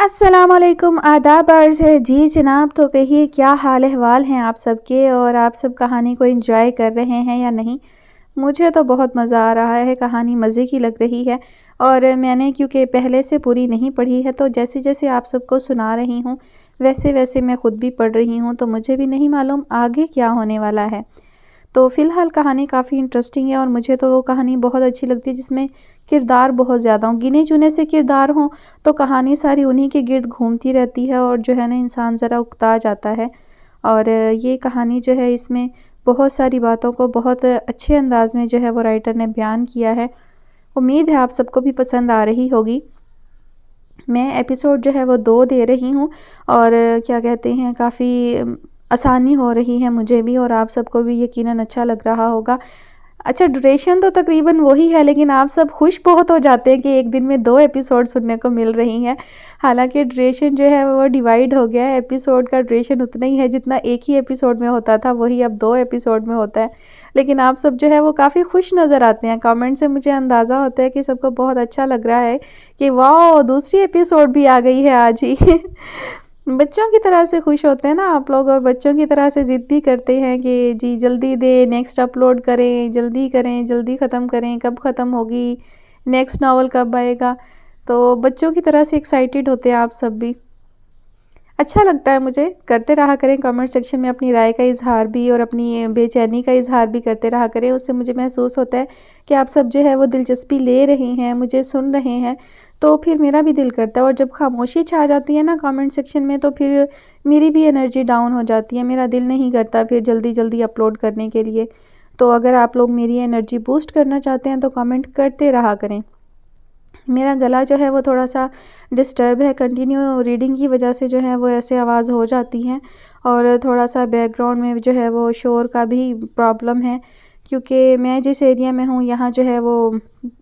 السلام علیکم، آداب عرض ہے جی جناب۔ تو کہیے کیا حال احوال ہیں آپ سب کے، اور آپ سب کہانی کو انجوائے کر رہے ہیں یا نہیں؟ مجھے تو بہت مزہ آ رہا ہے، کہانی مزے کی لگ رہی ہے، اور میں نے کیونکہ پہلے سے پوری نہیں پڑھی ہے تو جیسے جیسے آپ سب کو سنا رہی ہوں ویسے ویسے میں خود بھی پڑھ رہی ہوں، تو مجھے بھی نہیں معلوم آگے کیا ہونے والا ہے۔ تو فی الحال کہانی کافی انٹرسٹنگ ہے، اور مجھے تو وہ کہانی بہت اچھی لگتی ہے جس میں کردار بہت زیادہ ہوں، گنے چنے سے کردار ہوں، تو کہانی ساری انہی کے گرد گھومتی رہتی ہے، اور جو ہے نا انسان ذرا اکتا جاتا ہے۔ اور یہ کہانی جو ہے اس میں بہت ساری باتوں کو بہت اچھے انداز میں جو ہے وہ رائٹر نے بیان کیا ہے۔ امید ہے آپ سب کو بھی پسند آ رہی ہوگی۔ میں ایپیسوڈ جو ہے وہ 2 دے رہی ہوں، اور کیا کہتے ہیں کافی آسانی ہو رہی ہے مجھے بھی، اور آپ سب کو بھی یقیناً اچھا لگ رہا ہوگا۔ اچھا، ڈوریشن تو تقریباً وہی ہے، لیکن آپ سب خوش بہت ہو جاتے ہیں کہ ایک دن میں 2 ایپیسوڈ سننے کو مل رہی ہیں۔ حالانکہ ڈوریشن جو ہے وہ ڈیوائیڈ ہو گیا ہے، ایپیسوڈ کا ڈوریشن اتنا ہی ہے جتنا ایک ہی ایپیسوڈ میں ہوتا تھا، وہی اب 2 ایپیسوڈ میں ہوتا ہے۔ لیکن آپ سب جو ہے وہ کافی خوش نظر آتے ہیں، کامنٹ سے مجھے اندازہ ہوتا ہے کہ سب کو بہت اچھا لگ رہا ہے کہ واو، دوسری ایپیسوڈ بھی آ گئی ہے آج ہی۔ بچوں کی طرح سے خوش ہوتے ہیں نا آپ لوگ، اور بچوں کی طرح سے ضد بھی کرتے ہیں کہ جی جلدی دیں، نیکسٹ اپلوڈ کریں، جلدی کریں، جلدی ختم کریں، کب ختم ہوگی، نیکسٹ ناول کب آئے گا۔ تو بچوں کی طرح سے ایکسائٹیڈ ہوتے ہیں آپ سب بھی۔ اچھا لگتا ہے مجھے، کرتے رہا کریں کامنٹ سیکشن میں اپنی رائے کا اظہار بھی، اور اپنی بے چینی کا اظہار بھی کرتے رہا کریں، اس سے مجھے محسوس ہوتا ہے کہ آپ سب جو ہے وہ دلچسپی لے رہے ہیں، مجھے سن رہے ہیں، تو پھر میرا بھی دل کرتا ہے۔ اور جب خاموشی چھا جاتی ہے نا کامنٹ سیکشن میں، تو پھر میری بھی انرجی ڈاؤن ہو جاتی ہے، میرا دل نہیں کرتا پھر جلدی جلدی اپلوڈ کرنے کے لیے۔ تو اگر آپ لوگ میری انرجی بوسٹ کرنا چاہتے ہیں تو کامنٹ کرتے رہا کریں۔ میرا گلا جو ہے وہ تھوڑا سا ڈسٹرب ہے، کنٹینیو ریڈنگ کی وجہ سے جو ہے وہ ایسے آواز ہو جاتی ہے، اور تھوڑا سا بیک گراؤنڈ میں جو ہے وہ شور کا بھی پرابلم ہے، کیونکہ میں جس ایریا میں ہوں یہاں جو ہے وہ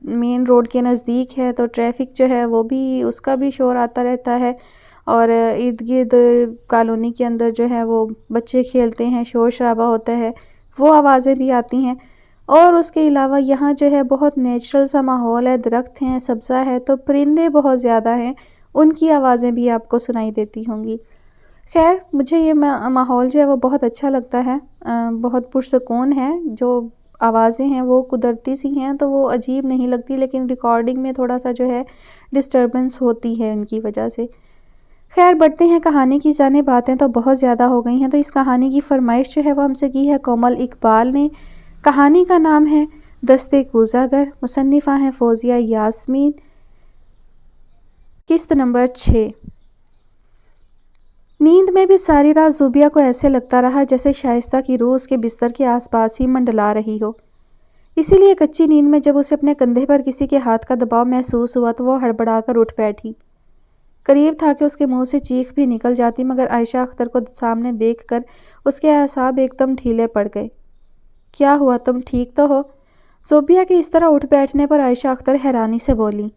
مین روڈ کے نزدیک ہے، تو ٹریفک جو ہے وہ بھی اس کا بھی شور آتا رہتا ہے، اور ارد گرد کالونی کے اندر جو ہے وہ بچے کھیلتے ہیں، شور شرابہ ہوتا ہے، وہ آوازیں بھی آتی ہیں۔ اور اس کے علاوہ یہاں جو ہے بہت نیچرل سا ماحول ہے، درخت ہیں، سبزہ ہے، تو پرندے بہت زیادہ ہیں، ان کی آوازیں بھی آپ کو سنائی دیتی ہوں گی۔ خیر، مجھے یہ ماحول جو ہے وہ بہت اچھا لگتا ہے، بہت پرسکون ہے۔ جو آوازیں ہیں وہ قدرتی سی ہیں تو وہ عجیب نہیں لگتی، لیکن ریکارڈنگ میں تھوڑا سا جو ہے ڈسٹربنس ہوتی ہے ان کی وجہ سے۔ خیر، بڑھتے ہیں کہانی کی جانب۔ باتیں تو بہت زیادہ ہو گئی ہیں، تو اس کہانی کی فرمائش جو ہے وہ ہم سے کی ہے کومل اقبال نے۔ کہانی کا نام ہے دست کوزہ گر، مصنفہ ہیں فوزیہ یاسمین۔ قسط نمبر 6۔ نیند میں بھی ساری رات زوبیہ کو ایسے لگتا رہا جیسے شائستہ کی روح اس کے بستر کے آس پاس ہی منڈلا رہی ہو۔ اسی لیے کچی نیند میں جب اسے اپنے کندھے پر کسی کے ہاتھ کا دباؤ محسوس ہوا تو وہ ہڑبڑا کر اٹھ بیٹھی۔ قریب تھا کہ اس کے منہ سے چیخ بھی نکل جاتی، مگر عائشہ اختر کو سامنے دیکھ کر اس کے اعصاب ایک دم ڈھیلے پڑ گئے۔ کیا ہوا، تم ٹھیک تو ہو؟ زوبیہ کے اس طرح اٹھ بیٹھنے پر عائشہ اختر حیرانی سے بولی۔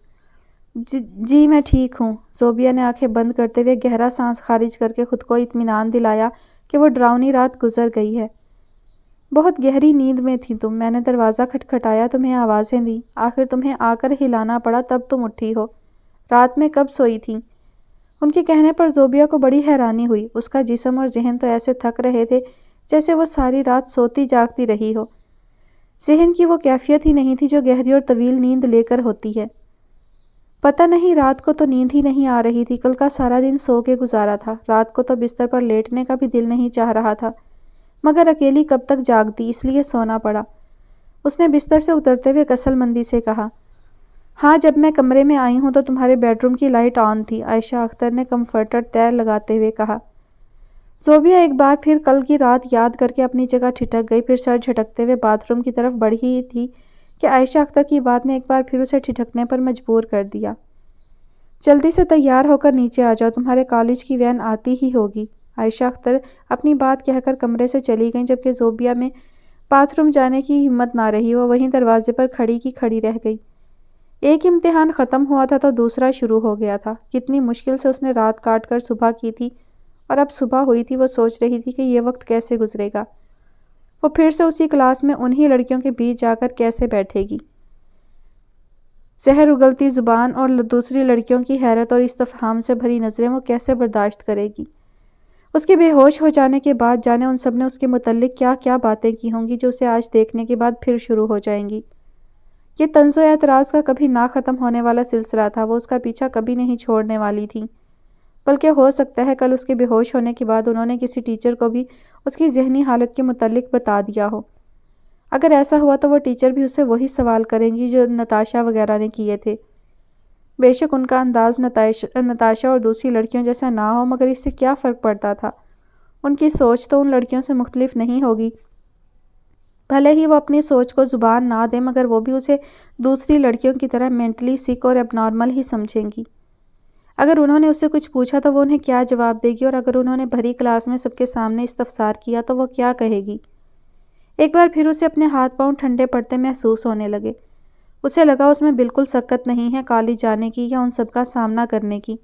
جی میں ٹھیک ہوں۔ زوبیہ نے آنکھیں بند کرتے ہوئے گہرا سانس خارج کر کے خود کو اطمینان دلایا کہ وہ ڈراؤنی رات گزر گئی ہے۔ بہت گہری نیند میں تھی تم، میں نے دروازہ کھٹکھٹایا، تمہیں آوازیں دی، آخر تمہیں آ کر ہلانا پڑا، تب تم اٹھی ہو۔ رات میں کب سوئی تھی؟ ان کے کہنے پر زوبیہ کو بڑی حیرانی ہوئی۔ اس کا جسم اور ذہن تو ایسے تھک رہے تھے جیسے وہ ساری رات سوتی جاگتی رہی ہو۔ ذہن کی وہ کیفیت ہی نہیں تھی جو گہری اور طویل نیند لے کر ہوتی ہے۔ پتہ نہیں، رات کو تو نیند ہی نہیں آ رہی تھی، کل کا سارا دن سو کے گزارا تھا، رات کو تو بستر پر لیٹنے کا بھی دل نہیں چاہ رہا تھا، مگر اکیلی کب تک جاگتی، اس لیے سونا پڑا۔ اس نے بستر سے اترتے ہوئے کسل مندی سے کہا۔ ہاں، جب میں کمرے میں آئی ہوں تو تمہارے بیڈ روم کی لائٹ آن تھی، عائشہ اختر نے کمفرٹر تیر لگاتے ہوئے کہا۔ زوبیہ ایک بار پھر کل کی رات یاد کر کے اپنی جگہ ٹھٹک گئی، پھر سر جھٹکتے ہوئے باتھ روم کی طرف بڑھی تھی کہ عائشہ اختر کی بات نے ایک بار پھر اسے ٹھٹکنے پر مجبور کر دیا۔ جلدی سے تیار ہو کر نیچے آ جاؤ، تمہارے کالج کی وین آتی ہی ہوگی۔ عائشہ اختر اپنی بات کہہ کر کمرے سے چلی گئیں، جبکہ زوبیہ میں باتھ روم جانے کی ہمت نہ رہی، وہ وہیں دروازے پر کھڑی کی کھڑی رہ گئی۔ ایک امتحان ختم ہوا تھا تو دوسرا شروع ہو گیا تھا۔ کتنی مشکل سے اس نے رات کاٹ کر صبح کی تھی، اور اب صبح ہوئی تھی، وہ سوچ رہی تھی کہ یہ وقت کیسے گزرے گا، وہ پھر سے اسی کلاس میں انہی لڑکیوں کے بیچ جا کر کیسے بیٹھے گی۔ زہر اگلتی زبان اور دوسری لڑکیوں کی حیرت اور استفہام سے بھری نظریں وہ کیسے برداشت کرے گی؟ اس کے بے ہوش ہو جانے کے بعد جانے ان سب نے اس کے متعلق کیا کیا باتیں کی ہوں گی جو اسے آج دیکھنے کے بعد پھر شروع ہو جائیں گی۔ یہ طنز و اعتراض کا کبھی نہ ختم ہونے والا سلسلہ تھا، وہ اس کا پیچھا کبھی نہیں چھوڑنے والی تھی، بلکہ ہو سکتا ہے کل اس کے بے ہوش ہونے کے بعد انہوں نے کسی ٹیچر کو بھی اس کی ذہنی حالت کے متعلق بتا دیا ہو۔ اگر ایسا ہوا تو وہ ٹیچر بھی اس سے وہی سوال کریں گی جو نتاشا وغیرہ نے کیے تھے۔ بے شک ان کا انداز نتاشا اور دوسری لڑکیوں جیسا نہ ہو، مگر اس سے کیا فرق پڑتا تھا؟ ان کی سوچ تو ان لڑکیوں سے مختلف نہیں ہوگی۔ بھلے ہی وہ اپنی سوچ کو زبان نہ دیں، مگر وہ بھی اسے دوسری لڑکیوں کی طرح مینٹلی سک اور اب نارمل ہی سمجھیں گی۔ اگر انہوں نے اس سے کچھ پوچھا تو وہ انہیں کیا جواب دے گی، اور اگر انہوں نے بھری کلاس میں سب کے سامنے استفسار کیا تو وہ کیا کہے گی؟ ایک بار پھر اسے اپنے ہاتھ پاؤں ٹھنڈے پڑتے محسوس ہونے لگے۔ اسے لگا اس میں بالکل سکت نہیں ہے کالج جانے کی یا ان سب کا سامنا کرنے کی۔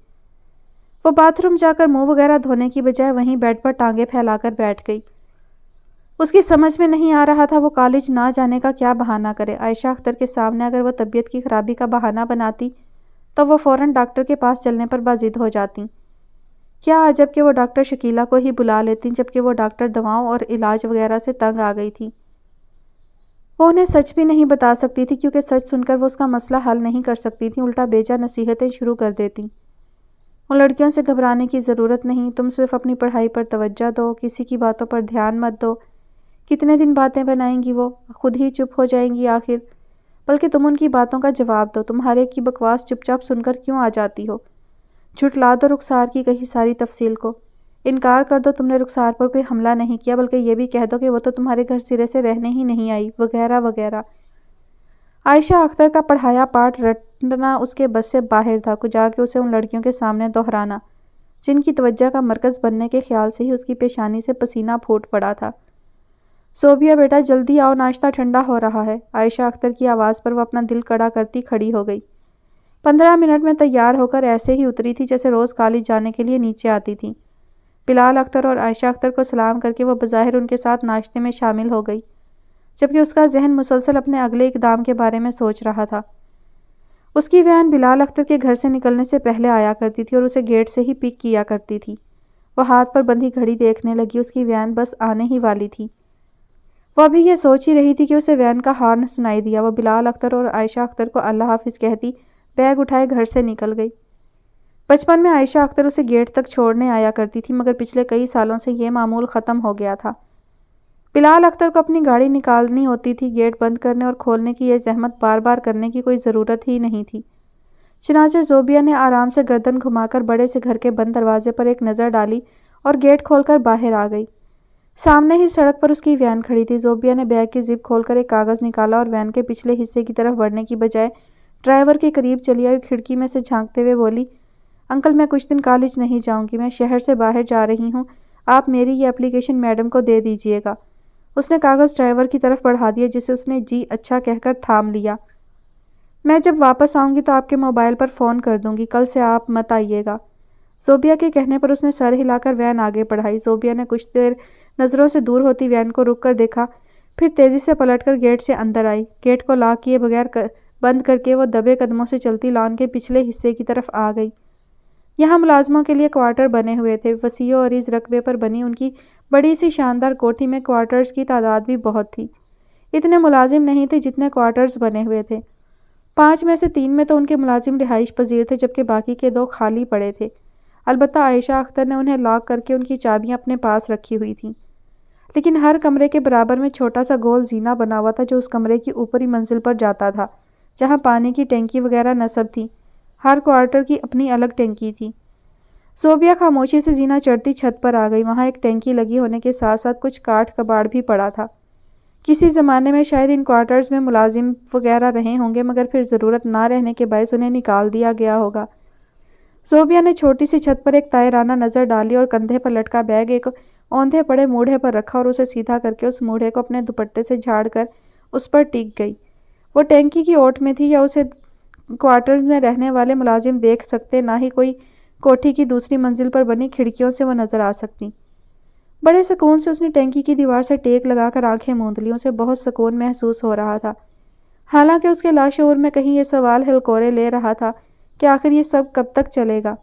وہ باتھ روم جا کر منہ وغیرہ دھونے کی بجائے وہیں بیڈ پر ٹانگیں پھیلا کر بیٹھ گئی۔ اس کی سمجھ میں نہیں آ رہا تھا وہ کالج نہ جانے کا کیا بہانہ کرے۔ عائشہ اختر کے سامنے اگر وہ طبیعت کی خرابی کا بہانہ بناتی تو وہ فوراً ڈاکٹر کے پاس چلنے پر باضد ہو جاتی۔ کیا عجب کہ وہ ڈاکٹر شکیلہ کو ہی بلا لیتی، جبکہ وہ ڈاکٹر دواؤں اور علاج وغیرہ سے تنگ آ گئی تھی۔ وہ انہیں سچ بھی نہیں بتا سکتی تھی، کیونکہ سچ سن کر وہ اس کا مسئلہ حل نہیں کر سکتی تھی، الٹا بیجا نصیحتیں شروع کر دیتی۔ ان لڑکیوں سے گھبرانے کی ضرورت نہیں، تم صرف اپنی پڑھائی پر توجہ دو، کسی کی باتوں پر دھیان مت دو۔ کتنے دن باتیں بنائیں گی وہ، خود ہی چپ ہو جائیں گی آخر۔ بلکہ تم ان کی باتوں کا جواب دو، تم ہر ایک کی بکواس چپ چاپ سن کر کیوں آ جاتی ہو؟ جھٹلا دو رخسار کی کہی ساری تفصیل کو، انکار کر دو تم نے رخسار پر کوئی حملہ نہیں کیا، بلکہ یہ بھی کہہ دو کہ وہ تو تمہارے گھر سرے سے رہنے ہی نہیں آئی، وغیرہ وغیرہ۔ عائشہ اختر کا پڑھایا پاٹ رٹنا اس کے بس سے باہر تھا، کچھ آ کے اسے ان لڑکیوں کے سامنے دہرانا، جن کی توجہ کا مرکز بننے کے خیال سے ہی اس کی پیشانی سے پسینہ پھوٹ پڑا تھا۔ صوبیہ بیٹا جلدی آؤ، ناشتہ ٹھنڈا ہو رہا ہے۔ عائشہ اختر کی آواز پر وہ اپنا دل کڑا کرتی کھڑی ہو گئی۔ 15 منٹ میں تیار ہو کر ایسے ہی اتری تھی جیسے روز کالج جانے کے لیے نیچے آتی تھی۔ بلال اختر اور عائشہ اختر کو سلام کر کے وہ بظاہر ان کے ساتھ ناشتے میں شامل ہو گئی، جبکہ اس کا ذہن مسلسل اپنے اگلے اقدام کے بارے میں سوچ رہا تھا۔ اس کی وین بلال اختر کے گھر سے نکلنے سے پہلے آیا کرتی تھی اور اسے گیٹ سے ہی پک کیا کرتی تھی۔ وہ ہاتھ پر بندھی گھڑی دیکھنے لگی، اس کی وین بس آنے ہی والی تھی۔ وہ ابھی یہ سوچ ہی رہی تھی کہ اسے وین کا ہارن سنائی دیا۔ وہ بلال اختر اور عائشہ اختر کو اللہ حافظ کہتی بیگ اٹھائے گھر سے نکل گئی۔ بچپن میں عائشہ اختر اسے گیٹ تک چھوڑنے آیا کرتی تھی، مگر پچھلے کئی سالوں سے یہ معمول ختم ہو گیا تھا۔ بلال اختر کو اپنی گاڑی نکالنی ہوتی تھی، گیٹ بند کرنے اور کھولنے کی یہ زحمت بار بار کرنے کی کوئی ضرورت ہی نہیں تھی۔ چنانچہ زوبیہ نے آرام سے گردن گھما کر بڑے سے گھر کے بند دروازے پر ایک نظر ڈالی اور گیٹ کھول کر باہر آ گئی۔ سامنے ہی سڑک پر اس کی وین کھڑی تھی۔ زوبیہ نے بیگ کی زپ کھول کر ایک کاغذ نکالا اور وین کے پچھلے حصے کی طرف بڑھنے کی بجائے ڈرائیور کے قریب چلی آئی، کھڑکی میں سے جھانکتے ہوئے بولی، انکل میں کچھ دن کالج نہیں جاؤں گی، میں شہر سے باہر جا رہی ہوں، آپ میری یہ اپلیکیشن میڈم کو دے دیجیے گا۔ اس نے کاغذ ڈرائیور کی طرف بڑھا دیا، جسے اس نے جی اچھا کہہ کر تھام لیا۔ میں جب واپس آؤں گی تو آپ کے موبائل پر فون کر دوں گی، کل سے آپ مت آئیے گا۔ زوبیہ کے کہنے پر اس نے سر ہلا کر وین آگے بڑھائی۔ زوبیہ نے کچھ دیر نظروں سے دور ہوتی وین کو رک کر دیکھا، پھر تیزی سے پلٹ کر گیٹ سے اندر آئی۔ گیٹ کو لاک کیے بغیر بند کر کے وہ دبے قدموں سے چلتی لان کے پچھلے حصے کی طرف آ گئی۔ یہاں ملازموں کے لیے کوارٹر بنے ہوئے تھے۔ وسیع و عریض رقبے پر بنی ان کی بڑی سی شاندار کوٹھی میں کوارٹرز کی تعداد بھی بہت تھی۔ اتنے ملازم نہیں تھے جتنے کوارٹرز بنے ہوئے تھے۔ 5 میں سے 3 میں تو ان کے ملازم رہائش پذیر تھے، جبکہ باقی کے 2 خالی پڑے تھے۔ البتہ عائشہ اختر نے انہیں لاک کر کے ان کی چابیاں اپنے پاس رکھی ہوئی تھیں۔ لیکن ہر کمرے کے برابر میں چھوٹا سا گول زینہ بنا ہوا تھا جو اس کمرے کی اوپری منزل پر جاتا تھا، جہاں پانی کی ٹینکی وغیرہ نصب تھی۔ ہر کوارٹر کی اپنی الگ ٹینکی تھی۔ زوبیہ خاموشی سے زینہ چڑھتی چھت پر آ گئی۔ وہاں ایک ٹینکی لگی ہونے کے ساتھ ساتھ کچھ کاٹھ کباڑ بھی پڑا تھا۔ کسی زمانے میں شاید ان کوارٹرز میں ملازم وغیرہ رہے ہوں گے، مگر پھر ضرورت نہ رہنے کے باعث انہیں نکال دیا گیا ہوگا۔ زوبیہ نے چھوٹی سی چھت پر ایک طائرانہ نظر ڈالی اور کندھے پر لٹکا بیگ ایک اوندھے پڑے موڑھے پر رکھا اور اسے سیدھا کر کے اس موڑھے کو اپنے دوپٹے سے جھاڑ کر اس پر ٹک گئی۔ وہ ٹینکی کی اوٹ میں تھی، یا اسے کوارٹرز میں رہنے والے ملازم دیکھ سکتے، نہ ہی کوئی کوٹھی کی دوسری منزل پر بنی کھڑکیوں سے وہ نظر آ سکتی۔ بڑے سکون سے اس نے ٹینکی کی دیوار سے ٹیک لگا کر آنکھیں موند لیں، اسے بہت سکون محسوس ہو رہا تھا۔ حالانکہ اس کے لاشعور میں کہیں یہ سوال ہلکورے لے رہا تھا کہ آخر یہ سب کب تک چلے گا۔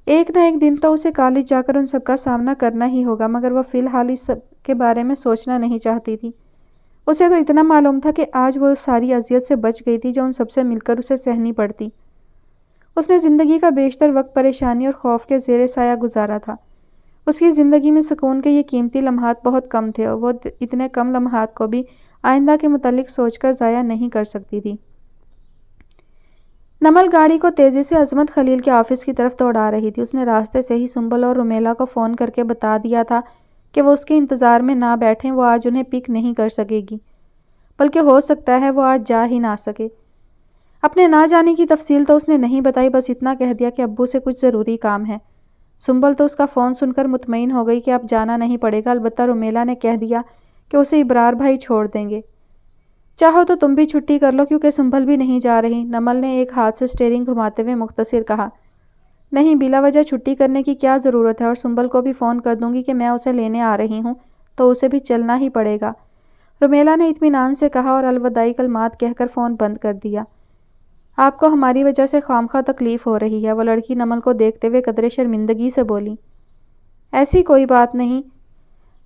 ایک نہ ایک دن تو اسے کالج جا کر ان سب کا سامنا کرنا ہی ہوگا، مگر وہ فی الحال اس سب کے بارے میں سوچنا نہیں چاہتی تھی۔ اسے تو اتنا معلوم تھا کہ آج وہ ساری اذیت سے بچ گئی تھی جو ان سب سے مل کر اسے سہنی پڑتی۔ اس نے زندگی کا بیشتر وقت پریشانی اور خوف کے زیر سایہ گزارا تھا۔ اس کی زندگی میں سکون کے یہ قیمتی لمحات بہت کم تھے اور وہ اتنے کم لمحات کو بھی آئندہ کے متعلق سوچ کر ضائع نہیں کر سکتی تھی۔ نمل گاڑی کو تیزی سے عظمت خلیل کے آفس کی طرف دوڑا رہی تھی۔ اس نے راستے سے ہی سنبل اور رومیلا کو فون کر کے بتا دیا تھا کہ وہ اس کے انتظار میں نہ بیٹھیں، وہ آج انہیں پک نہیں کر سکے گی، بلکہ ہو سکتا ہے وہ آج جا ہی نہ سکے۔ اپنے نہ جانے کی تفصیل تو اس نے نہیں بتائی، بس اتنا کہہ دیا کہ ابو سے کچھ ضروری کام ہے۔ سنبل تو اس کا فون سن کر مطمئن ہو گئی کہ اب جانا نہیں پڑے گا، البتہ رومیلا نے کہہ دیا کہ اسے ابرار بھائی چھوڑ دیں گے۔ چاہو تو تم بھی چھٹی کر لو کیونکہ سنبل بھی نہیں جا رہی، نمل نے ایک ہاتھ سے اسٹیئرنگ گھماتے ہوئے مختصر کہا۔ نہیں، بلا وجہ چھٹی کرنے کی کیا ضرورت ہے، اور سنبل کو بھی فون کر دوں گی کہ میں اسے لینے آ رہی ہوں، تو اسے بھی چلنا ہی پڑے گا، رومیلا نے اطمینان سے کہا اور الوداعی کلمات کہہ کر فون بند کر دیا۔ آپ کو ہماری وجہ سے خوامخواہ تکلیف ہو رہی ہے، وہ لڑکی نمل کو دیکھتے ہوئے قدرے شرمندگی سے بولی۔ ایسی کوئی بات نہیں،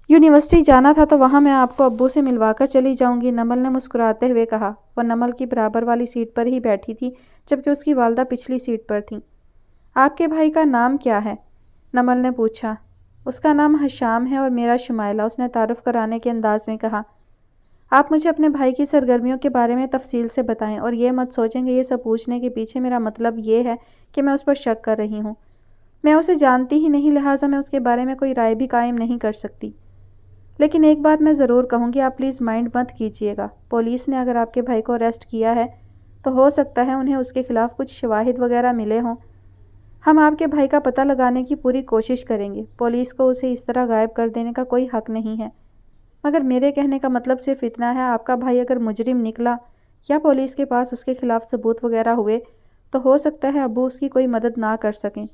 یونیورسٹی جانا تھا تو وہاں میں آپ کو ابو سے ملوا کر چلی جاؤں گی، نمل نے مسکراتے ہوئے کہا۔ وہ نمل کی برابر والی سیٹ پر ہی بیٹھی تھی جبکہ اس کی والدہ پچھلی سیٹ پر تھیں۔ آپ کے بھائی کا نام کیا ہے؟ نمل نے پوچھا۔ اس کا نام حشام ہے اور میرا شمائلہ، اس نے تعارف کرانے کے انداز میں کہا۔ آپ مجھے اپنے بھائی کی سرگرمیوں کے بارے میں تفصیل سے بتائیں، اور یہ مت سوچیں کہ یہ سب پوچھنے کے پیچھے میرا مطلب یہ ہے کہ میں اس پر شک کر رہی ہوں۔ میں اسے جانتی ہی نہیں، لہٰذا میں اس کے بارے میں کوئی رائے بھی قائم نہیں کر سکتی۔ لیکن ایک بات میں ضرور کہوں گی، آپ پلیز مائنڈ مت کیجیے گا۔ پولیس نے اگر آپ کے بھائی کو اریسٹ کیا ہے تو ہو سکتا ہے انہیں اس کے خلاف کچھ شواہد وغیرہ ملے ہوں۔ ہم آپ کے بھائی کا پتہ لگانے کی پوری کوشش کریں گے۔ پولیس کو اسے اس طرح غائب کر دینے کا کوئی حق نہیں ہے، مگر میرے کہنے کا مطلب صرف اتنا ہے، آپ کا بھائی اگر مجرم نکلا یا پولیس کے پاس اس کے خلاف ثبوت وغیرہ ہوئے تو ہو سکتا ہے ابو اس کی کوئی مدد نہ کر سکیں،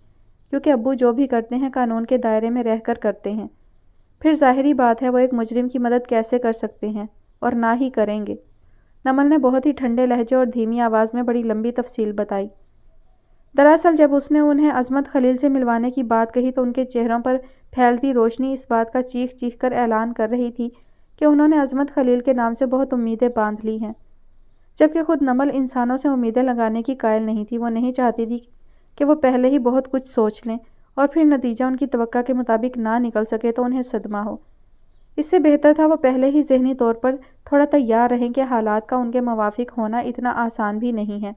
کیونکہ ابو جو بھی کرتے ہیں قانون کے دائرے میں رہ کر کرتے ہیں۔ پھر ظاہری بات ہے وہ ایک مجرم کی مدد کیسے کر سکتے ہیں، اور نہ ہی کریں گے۔ نمل نے بہت ہی ٹھنڈے لہجے اور دھیمی آواز میں بڑی لمبی تفصیل بتائی۔ دراصل جب اس نے انہیں عظمت خلیل سے ملوانے کی بات کہی تو ان کے چہروں پر پھیلتی روشنی اس بات کا چیخ چیخ کر اعلان کر رہی تھی کہ انہوں نے عظمت خلیل کے نام سے بہت امیدیں باندھ لی ہیں، جبکہ خود نمل انسانوں سے امیدیں لگانے کی قائل نہیں تھی۔ وہ نہیں چاہتی تھی کہ وہ پہلے ہی بہت کچھ سوچ لیں اور پھر نتیجہ ان کی توقع کے مطابق نہ نکل سکے تو انہیں صدمہ ہو۔ اس سے بہتر تھا وہ پہلے ہی ذہنی طور پر تھوڑا تیار رہیں کہ حالات کا ان کے موافق ہونا اتنا آسان بھی نہیں ہے۔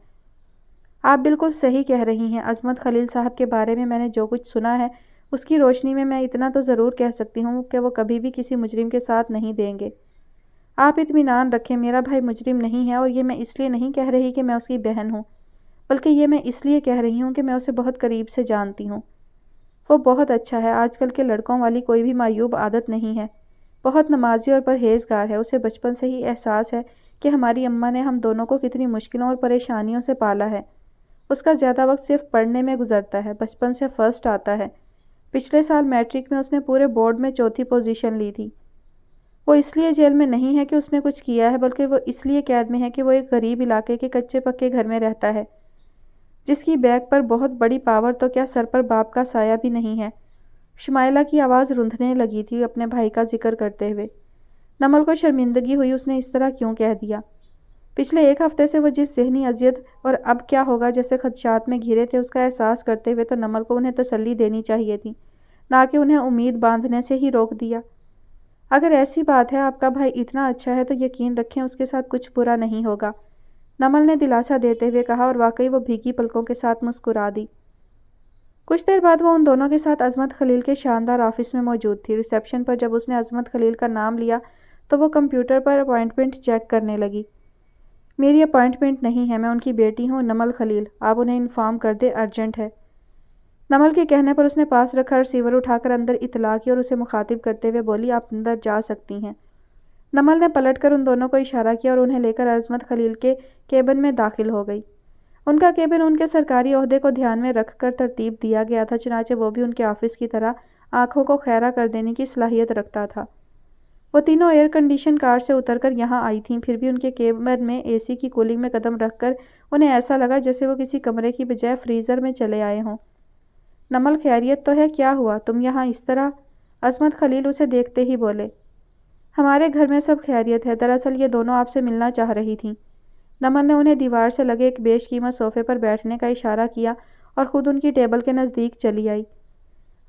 آپ بالکل صحیح کہہ رہی ہیں، عظمت خلیل صاحب کے بارے میں نے جو کچھ سنا ہے اس کی روشنی میں اتنا تو ضرور کہہ سکتی ہوں کہ وہ کبھی بھی کسی مجرم کے ساتھ نہیں دیں گے۔ آپ اطمینان رکھیں، میرا بھائی مجرم نہیں ہے، اور یہ میں اس لیے نہیں کہہ رہی کہ میں اس کی بہن ہوں، بلکہ یہ میں اس لیے کہہ رہی ہوں کہ میں اسے بہت قریب سے جانتی ہوں۔ وہ بہت اچھا ہے، آج کل کے لڑکوں والی کوئی بھی معیوب عادت نہیں ہے، بہت نمازی اور پرہیزگار ہے۔ اسے بچپن سے ہی احساس ہے کہ ہماری اماں نے ہم دونوں کو کتنی مشکلوں اور پریشانیوں سے پالا ہے۔ اس کا زیادہ وقت صرف پڑھنے میں گزرتا ہے، بچپن سے فرسٹ آتا ہے۔ پچھلے سال میٹرک میں اس نے پورے بورڈ میں چوتھی پوزیشن لی تھی۔ وہ اس لیے جیل میں نہیں ہے کہ اس نے کچھ کیا ہے، بلکہ وہ اس لیے قید میں ہے کہ وہ ایک غریب علاقے کے کچے پکے گھر میں رہتا ہے، جس کی بیک پر بہت بڑی پاور تو کیا سر پر باپ کا سایہ بھی نہیں ہے۔ شمائلہ کی آواز روندھنے لگی تھی اپنے بھائی کا ذکر کرتے ہوئے۔ نمل کو شرمندگی ہوئی، اس نے اس طرح کیوں کہہ دیا۔ پچھلے ایک ہفتے سے وہ جس ذہنی اذیت اور اب کیا ہوگا جیسے خدشات میں گھرے تھے، اس کا احساس کرتے ہوئے تو نمل کو انہیں تسلی دینی چاہیے تھی، نہ کہ انہیں امید باندھنے سے ہی روک دیا۔ اگر ایسی بات ہے آپ کا بھائی اتنا اچھا ہے تو یقین رکھیں اس کے ساتھ کچھ برا نہیں ہوگا، نمل نے دلاسا دیتے ہوئے کہا، اور واقعی وہ بھیگی پلکوں کے ساتھ مسکرا دی۔ کچھ دیر بعد وہ ان دونوں کے ساتھ عظمت خلیل کے شاندار آفس میں موجود تھی۔ ریسیپشن پر جب اس نے عظمت خلیل کا نام لیا تو وہ کمپیوٹر پر اپائنٹمنٹ چیک کرنے لگی۔ میری اپائنٹمنٹ نہیں ہے، میں ان کی بیٹی ہوں، نمل خلیل، آپ انہیں انفارم کر دیں، ارجنٹ ہے۔ نمل کے کہنے پر اس نے پاس رکھا ریسیور اٹھا کر اندر اطلاع کی اور اسے مخاطب کرتے ہوئے بولی، آپ اندر جا سکتی ہیں۔ نمل نے پلٹ کر ان دونوں کو اشارہ کیا اور انہیں لے کر عظمت خلیل کے کیبن میں داخل ہو گئی۔ ان کا کیبن ان کے سرکاری عہدے کو دھیان میں رکھ کر ترتیب دیا گیا تھا، چنانچہ وہ بھی ان کے آفس کی طرح آنکھوں کو خیرہ کر دینے کی صلاحیت رکھتا تھا۔ وہ تینوں ایئر کنڈیشن کار سے اتر کر یہاں آئی تھیں، پھر بھی ان کے کیبن میں اے سی کی کولنگ میں قدم رکھ کر انہیں ایسا لگا جیسے وہ کسی کمرے کی بجائے فریزر میں چلے آئے ہوں۔ نمل خیریت تو ہے؟ کیا ہوا تم یہاں اس طرح؟ عصمت خلیل اسے دیکھتے ہی بولے۔ ہمارے گھر میں سب خیریت ہے، دراصل یہ دونوں آپ سے ملنا چاہ رہی تھیں۔ نمل نے انہیں دیوار سے لگے ایک بیش قیمت صوفے پر بیٹھنے کا اشارہ کیا اور خود ان کی ٹیبل کے نزدیک چلی آئی۔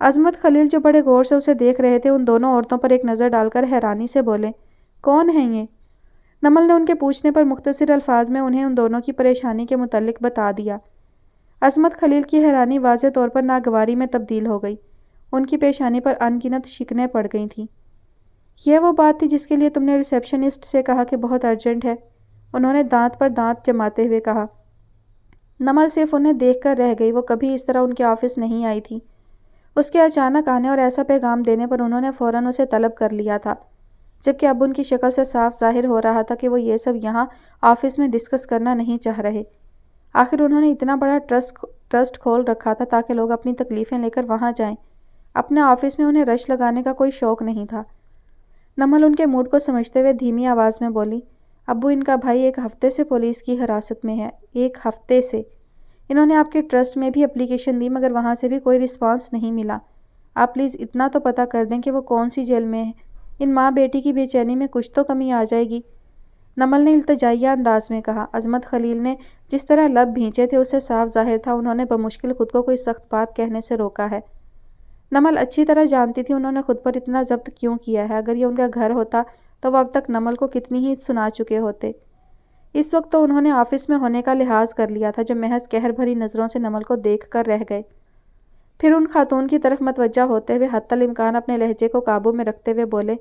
عصمت خلیل جو بڑے غور سے اسے دیکھ رہے تھے ان دونوں عورتوں پر ایک نظر ڈال کر حیرانی سے بولے، کون ہیں یہ؟ نمل نے ان کے پوچھنے پر مختصر الفاظ میں انہیں ان دونوں کی پریشانی کے متعلق بتا دیا۔ عصمت خلیل کی حیرانی واضح طور پر ناگواری میں تبدیل ہو گئی، ان کی پیشانی پر ان گنت شکنیں پڑ گئی تھیں۔ یہ وہ بات تھی جس کے لیے تم نے ریسیپشنسٹ سے کہا کہ بہت ارجنٹ ہے، انہوں نے دانت پر دانت جماتے ہوئے کہا۔ نمل صرف انہیں دیکھ کر رہ گئی، وہ کبھی اس طرح ان کے آفس نہیں آئی تھی۔ اس کے اچانک آنے اور ایسا پیغام دینے پر انہوں نے فوراً اسے طلب کر لیا تھا، جبکہ اب ان کی شکل سے صاف ظاہر ہو رہا تھا کہ وہ یہ سب یہاں آفس میں ڈسکس کرنا نہیں چاہ رہے۔ آخر انہوں نے اتنا بڑا ٹرسٹ کھول رکھا تھا تاکہ لوگ اپنی تکلیفیں لے کر وہاں جائیں، اپنے آفس میں انہیں رش لگانے کا کوئی شوق نہیں تھا۔ نمل ان کے موڈ کو سمجھتے ہوئے دھیمی آواز میں بولی، ابو ان کا بھائی ایک ہفتے سے پولیس کی حراست میں ہے، ایک ہفتے سے۔ انہوں نے آپ کے ٹرسٹ میں بھی اپلیکیشن دی مگر وہاں سے بھی کوئی رسپانس نہیں ملا۔ آپ پلیز اتنا تو پتہ کر دیں کہ وہ کون سی جیل میں ہے، ان ماں بیٹی کی بے چینی میں کچھ تو کمی آ جائے گی۔ نمل نے التجائیہ انداز میں کہا۔ عصمت خلیل نے جس طرح لب بھینچے تھے اس سے صاف ظاہر تھا انہوں نے بمشکل خود کو کوئی سخت بات کہنے سے روکا ہے۔ نمل اچھی طرح جانتی تھی انہوں نے خود پر اتنا ضبط کیوں کیا ہے، اگر یہ ان کا گھر ہوتا تو وہ اب تک نمل کو کتنی ہی سنا چکے ہوتے۔ اس وقت تو انہوں نے آفس میں ہونے کا لحاظ کر لیا تھا، جو محض قہر بھری نظروں سے نمل کو دیکھ کر رہ گئے۔ پھر ان خاتون کی طرف متوجہ ہوتے ہوئے حتی الامکان اپنے لہجے کو قابو میں رکھتے ہوئے بولے،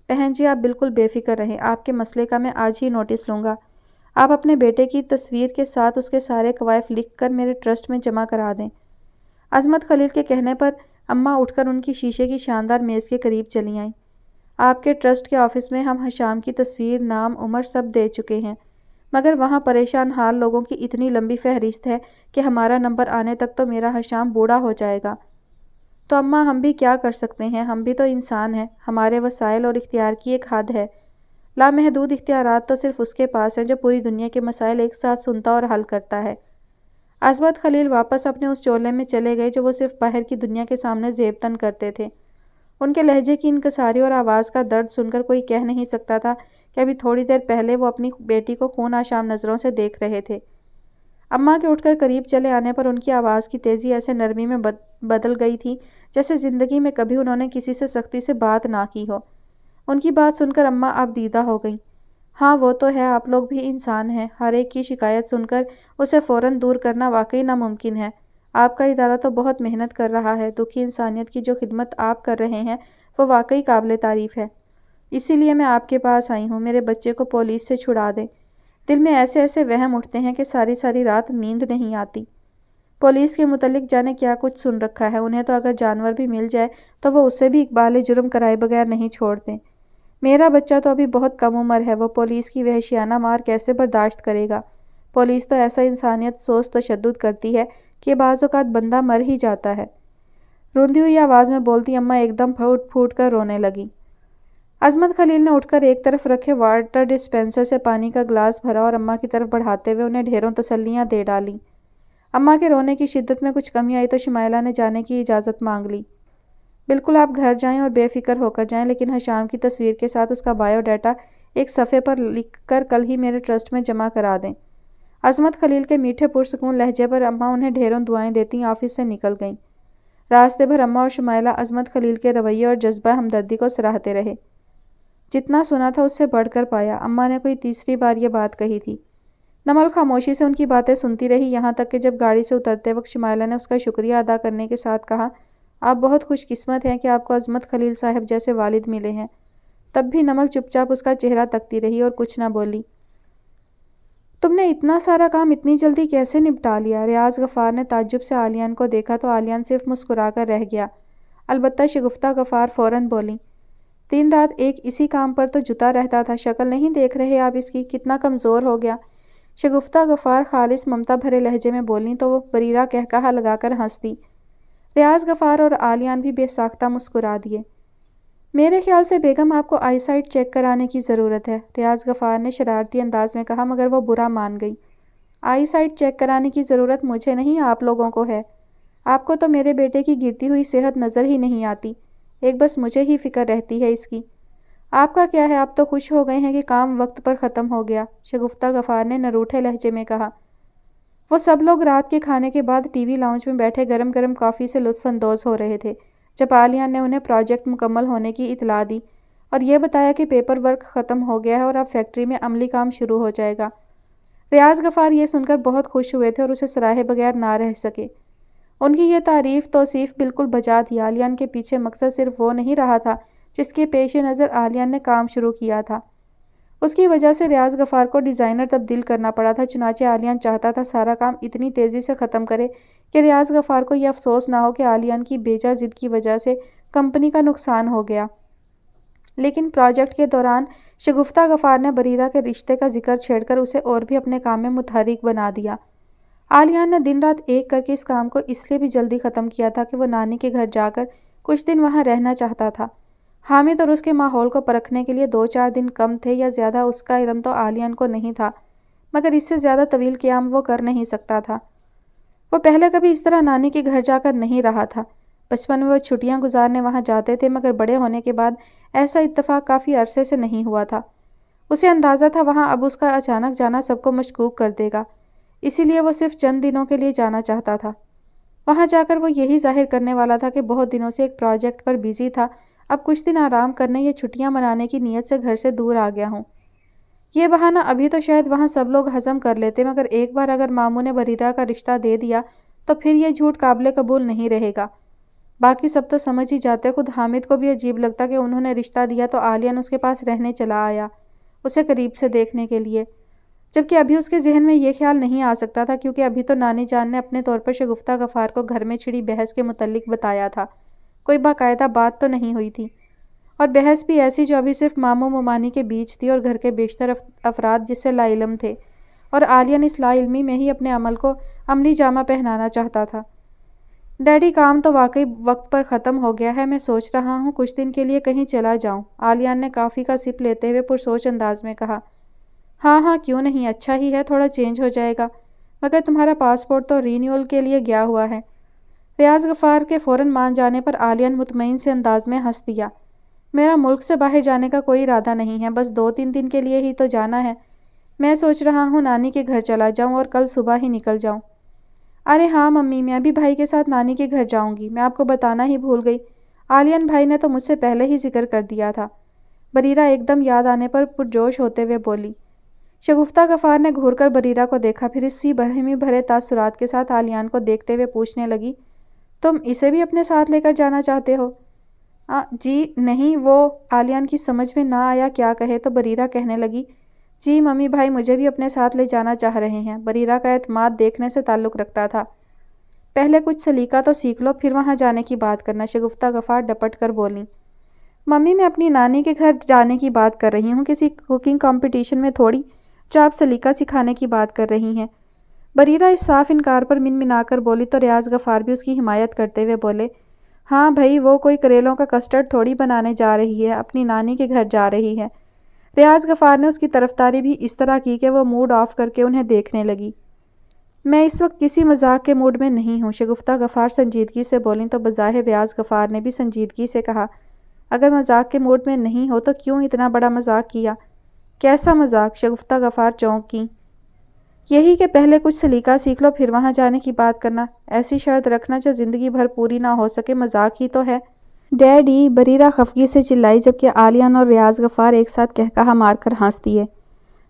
بہن جی آپ بالکل بے فکر رہیں، آپ کے مسئلے کا میں آج ہی نوٹس لوں گا۔ آپ اپنے بیٹے کی تصویر کے ساتھ اس کے سارے کوائف لکھ کر میرے ٹرسٹ میں جمع کرا دیں۔ عصمت خلیل کے کہنے پر اماں اٹھ کر ان کی شیشے کی شاندار میز کے قریب چلی آئیں۔ آپ کے ٹرسٹ کے آفس میں ہم حشام کی تصویر، نام، عمر سب دے چکے ہیں، مگر وہاں پریشان حال لوگوں کی اتنی لمبی فہرست ہے کہ ہمارا نمبر آنے تک تو میرا حشام بوڑھا ہو جائے گا۔ تو اماں ہم بھی کیا کر سکتے ہیں، ہم بھی تو انسان ہیں، ہمارے وسائل اور اختیار کی ایک حد ہے۔ لامحدود اختیارات تو صرف اس کے پاس ہیں جو پوری دنیا کے مسائل ایک ساتھ سنتا اور حل کرتا ہے۔ عصمت خلیل واپس اپنے اس چولے میں چلے گئے جو وہ صرف باہر کی دنیا کے سامنے زیب تن کرتے تھے۔ ان کے لہجے کی انکساری اور آواز کا درد سن کر کوئی کہہ نہیں سکتا تھا کہ ابھی تھوڑی دیر پہلے وہ اپنی بیٹی کو خون آشام نظروں سے دیکھ رہے تھے۔ اماں کے اٹھ کر قریب چلے آنے پر ان کی آواز کی تیزی ایسے نرمی میں بدل گئی تھی جیسے زندگی میں کبھی انہوں نے کسی سے سختی سے بات نہ کی ہو۔ ان کی بات سن کر اماں اب دیدہ ہو گئیں۔ ہاں وہ تو ہے، آپ لوگ بھی انسان ہیں، ہر ایک کی شکایت سن کر اسے فوراً دور کرنا واقعی ناممکن ہے۔ آپ کا ادارہ تو بہت محنت کر رہا ہے، دکھی انسانیت کی جو خدمت آپ کر رہے ہیں وہ واقعی قابل تعریف ہے۔ اسی لیے میں آپ کے پاس آئی ہوں، میرے بچے کو پولیس سے چھڑا دیں۔ دل میں ایسے ایسے وہم اٹھتے ہیں کہ ساری ساری رات نیند نہیں آتی۔ پولیس کے متعلق جانے کیا کچھ سن رکھا ہے، انہیں تو اگر جانور بھی مل جائے تو وہ اسے بھی اقبال جرم کرائے بغیر نہیں چھوڑتے۔ میرا بچہ تو ابھی بہت کم عمر ہے، وہ پولیس کی وحشیانہ مار کیسے برداشت کرے گا؟ پولیس تو ایسا انسانیت سوز تشدد کرتی ہے کہ بعض اوقات بندہ مر ہی جاتا ہے۔ روندی ہوئی آواز میں بولتی اماں ایک دم پھوٹ پھوٹ کر رونے لگی۔ عصمت خلیل نے اٹھ کر ایک طرف رکھے واٹر ڈسپینسر سے پانی کا گلاس بھرا اور اماں کی طرف بڑھاتے ہوئے انہیں ڈھیروں تسلیاں دے ڈالیں۔ اماں کے رونے کی شدت میں کچھ کمی آئی تو شمائلہ نے جانے کی اجازت مانگ لی۔ بالکل آپ گھر جائیں اور بے فکر ہو کر جائیں، لیکن حشام کی تصویر کے ساتھ اس کا بائیو ڈیٹا ایک صفحے پر لکھ کر کل ہی میرے ٹرسٹ میں جمع کرا دیں۔ عصمت خلیل کے میٹھے پرسکون لہجے پر اماں انہیں ڈھیروں دعائیں دیتی آفس سے نکل گئیں۔ راستے بھر اماں اور شمائلہ عصمت خلیل کے رویے اور جذبہ ہمدردی کو سراہتے رہے۔ جتنا سنا تھا اس سے بڑھ کر پایا، اماں نے کوئی تیسری بار یہ بات کہی تھی۔ نمل خاموشی سے ان کی باتیں سنتی رہی، یہاں تک کہ جب گاڑی سے اترتے وقت شمائلہ نے اس کا شکریہ ادا کرنے کے ساتھ کہا، آپ بہت خوش قسمت ہیں کہ آپ کو عصمت خلیل صاحب جیسے والد ملے ہیں۔ تب بھی نمل چپ چاپ اس کا چہرہ تکتی رہی اور کچھ نہ بولی۔ تم نے اتنا سارا کام اتنی جلدی کیسے نپٹا لیا؟ ریاض غفار نے تعجب سے عالیان کو دیکھا تو عالیان صرف مسکرا کر رہ گیا۔ البتہ شگفتہ غفار فوراً بولی، دن رات ایک اسی کام پر تو جتا رہتا تھا، شکل نہیں دیکھ رہے آپ اس کی، کتنا کمزور ہو گیا؟ شگفتہ غفار خالص ممتا بھرے لہجے میں بولیں تو وہ بریرہ قہقہہ لگا کر ہنس دی۔ ریاض غفار اور عالیان بھی بے ساختہ مسکرا دیے۔ میرے خیال سے بیگم آپ کو آئی سائٹ چیک کرانے کی ضرورت ہے، ریاض غفار نے شرارتی انداز میں کہا، مگر وہ برا مان گئی۔ آئی سائٹ چیک کرانے کی ضرورت مجھے نہیں، آپ لوگوں کو ہے۔ آپ کو تو میرے بیٹے کی گرتی ہوئی صحت نظر ہی نہیں آتی، ایک بس مجھے ہی فکر رہتی ہے اس کی۔ آپ کا کیا ہے، آپ تو خوش ہو گئے ہیں کہ کام وقت پر ختم ہو گیا، شگفتہ غفار نے نروٹھے لہجے میں کہا۔ وہ سب لوگ رات کے کھانے کے بعد ٹی وی لاؤنج میں بیٹھے گرم گرم کافی سے لطف اندوز ہو رہے تھے جب عالیہ نے انہیں پروجیکٹ مکمل ہونے کی اطلاع دی اور یہ بتایا کہ پیپر ورک ختم ہو گیا ہے اور اب فیکٹری میں عملی کام شروع ہو جائے گا۔ ریاض غفار یہ سن کر بہت خوش ہوئے تھے اور اسے سراہے بغیر نہ رہ سکے۔ ان کی یہ تعریف توصیف بالکل بجا تھی۔ عالیہ کے پیچھے مقصد صرف وہ نہیں رہا تھا جس کے پیش نظر عالیہ نے کام شروع کیا تھا، اس کی وجہ سے ریاض غفار کو ڈیزائنر تبدیل کرنا پڑا تھا۔ چنانچہ عالیہ چاہتا تھا سارا کام اتنی تیزی سے ختم کرے کہ ریاض غفار کو یہ افسوس نہ ہو کہ عالیہ کی بیجا ضد کی وجہ سے کمپنی کا نقصان ہو گیا۔ لیکن پروجیکٹ کے دوران شگفتہ غفار نے بریرہ کے رشتے کا ذکر چھیڑ کر اسے اور بھی اپنے کام میں متحرک بنا دیا۔ عالیہ نے دن رات ایک کر کے اس کام کو اس لیے بھی جلدی ختم کیا تھا کہ وہ نانی کے گھر جا کر کچھ دن وہاں رہنا چاہتا تھا۔ حامد اور اس کے ماحول کو پرکھنے کے لیے 2-4 دن کم تھے یا زیادہ اس کا علم تو عالیہ کو نہیں تھا، مگر اس سے زیادہ طویل قیام وہ کر نہیں سکتا تھا۔ وہ پہلے کبھی اس طرح نانی کے گھر جا کر نہیں رہا تھا۔ بچپن میں وہ چھٹیاں گزارنے وہاں جاتے تھے، مگر بڑے ہونے کے بعد ایسا اتفاق کافی عرصے سے نہیں ہوا تھا۔ اسے اندازہ تھا وہاں اب اس کا اچانک جانا سب کو مشکوک کر دے گا، اسی لیے وہ صرف چند دنوں کے لیے جانا چاہتا تھا۔ وہاں جا کر وہ یہی ظاہر کرنے والا تھا کہ بہت دنوں سے ایک پروجیکٹ پر بیزی تھا، اب کچھ دن آرام کرنے یا چھٹیاں منانے کی نیت سے گھر سے دور آ گیا ہوں۔ یہ بہانہ ابھی تو شاید وہاں سب لوگ ہضم کر لیتے، مگر ایک بار اگر ماموں نے بریرہ کا رشتہ دے دیا تو پھر یہ جھوٹ قابل قبول نہیں رہے گا۔ باقی سب تو سمجھ ہی جاتے، خود حامد کو بھی عجیب لگتا کہ انہوں نے رشتہ دیا تو عالیہ اس کے پاس رہنے چلا آیا، اسے قریب سے دیکھنے کے لیے، جبکہ ابھی اس کے ذہن میں یہ خیال نہیں آ سکتا تھا کیونکہ ابھی تو نانی جان نے اپنے طور پر شگفتہ غفار کو گھر میں چھڑی بحث کے متعلق بتایا تھا، کوئی باقاعدہ بات تو نہیں ہوئی تھی، اور بحث بھی ایسی جو ابھی صرف ماموں ممانی کے بیچ تھی اور گھر کے بیشتر افراد جس سے لا علم تھے، اور عالیہ اس لا علمی میں ہی اپنے عمل کو عملی جامہ پہنانا چاہتا تھا۔ ڈیڈی کام تو واقعی وقت پر ختم ہو گیا ہے، میں سوچ رہا ہوں کچھ دن کے لیے کہیں چلا جاؤں، عالیہ نے کافی کا سپ لیتے ہوئے پرسوچ انداز میں کہا۔ ہاں ہاں کیوں نہیں، اچھا ہی ہے، تھوڑا چینج ہو جائے گا، مگر تمہارا پاسپورٹ تو رینیول کے لیے گیا ہوا ہے۔ ریاض غفار کے فوراً مان جانے پر عالیہ مطمئن سے انداز میں ہنس دیا۔ میرا ملک سے باہر جانے کا کوئی ارادہ نہیں ہے، بس 2-3 دن کے لیے ہی تو جانا ہے، میں سوچ رہا ہوں نانی کے گھر چلا جاؤں اور کل صبح ہی نکل جاؤں۔ ارے ہاں ممی، میں بھی بھائی کے ساتھ نانی کے گھر جاؤں گی، میں آپ کو بتانا ہی بھول گئی، عالیہ بھائی نے تو مجھ سے پہلے ہی ذکر کر دیا تھا، بریرہ ایک دم یاد آنے پر پرجوش ہوتے ہوئے بولی۔ شگفتہ غفار نے گھور کر بریرہ کو دیکھا، پھر اسی برہمی بھرے تاثرات کے ساتھ عالیہ کو دیکھتے ہوئے پوچھنے لگی، تم اسے بھی اپنے ساتھ لے کر جانا چاہتے ہو؟ جی نہیں، وہ عالیہ کی سمجھ میں نہ آیا کیا کہے تو بریرہ کہنے لگی، جی ممی بھائی مجھے بھی اپنے ساتھ لے جانا چاہ رہے ہیں۔ بریرہ کا اعتماد دیکھنے سے تعلق رکھتا تھا۔ پہلے کچھ سلیقہ تو سیکھ لو، پھر وہاں جانے کی بات کرنا، شگفتہ غفار ڈپٹ کر بولیں۔ ممی میں اپنی نانی کے گھر جانے کی بات کر رہی ہوں، کسی کوکنگ کمپٹیشن میں تھوڑی جو آپ سلیقہ سکھانے کی بات کر رہی ہیں۔ بریرہ اس صاف انکار پر منمنا کر بولی تو ریاض غفار بھی اس کی حمایت کرتے ہوئے بولے، ہاں بھائی وہ کوئی کریلوں کا کسٹرڈ تھوڑی بنانے جا رہی ہے، اپنی نانی کے گھر جا رہی ہے۔ ریاض غفار نے اس کی طرفداری بھی اس طرح کی کہ وہ موڈ آف کر کے انہیں دیکھنے لگی۔ میں اس وقت کسی مذاق کے موڈ میں نہیں ہوں، شگفتہ غفار سنجیدگی سے بولیں تو بظاہر ریاض غفار نے بھی سنجیدگی سے کہا، اگر مذاق کے موڈ میں نہیں ہو تو کیوں اتنا بڑا مذاق کیا؟ کیسا مذاق؟ شگفتہ غفار چونکی۔ یہی کہ پہلے کچھ سلیقہ سیکھ لو پھر وہاں جانے کی بات کرنا، ایسی شرط رکھنا جو زندگی بھر پوری نہ ہو سکے، مذاق ہی تو ہے۔ ڈیڈی، بریرہ خفگی سے چلائی جبکہ عالیہ اور ریاض غفار ایک ساتھ کہکہا مار کر ہنس دیے۔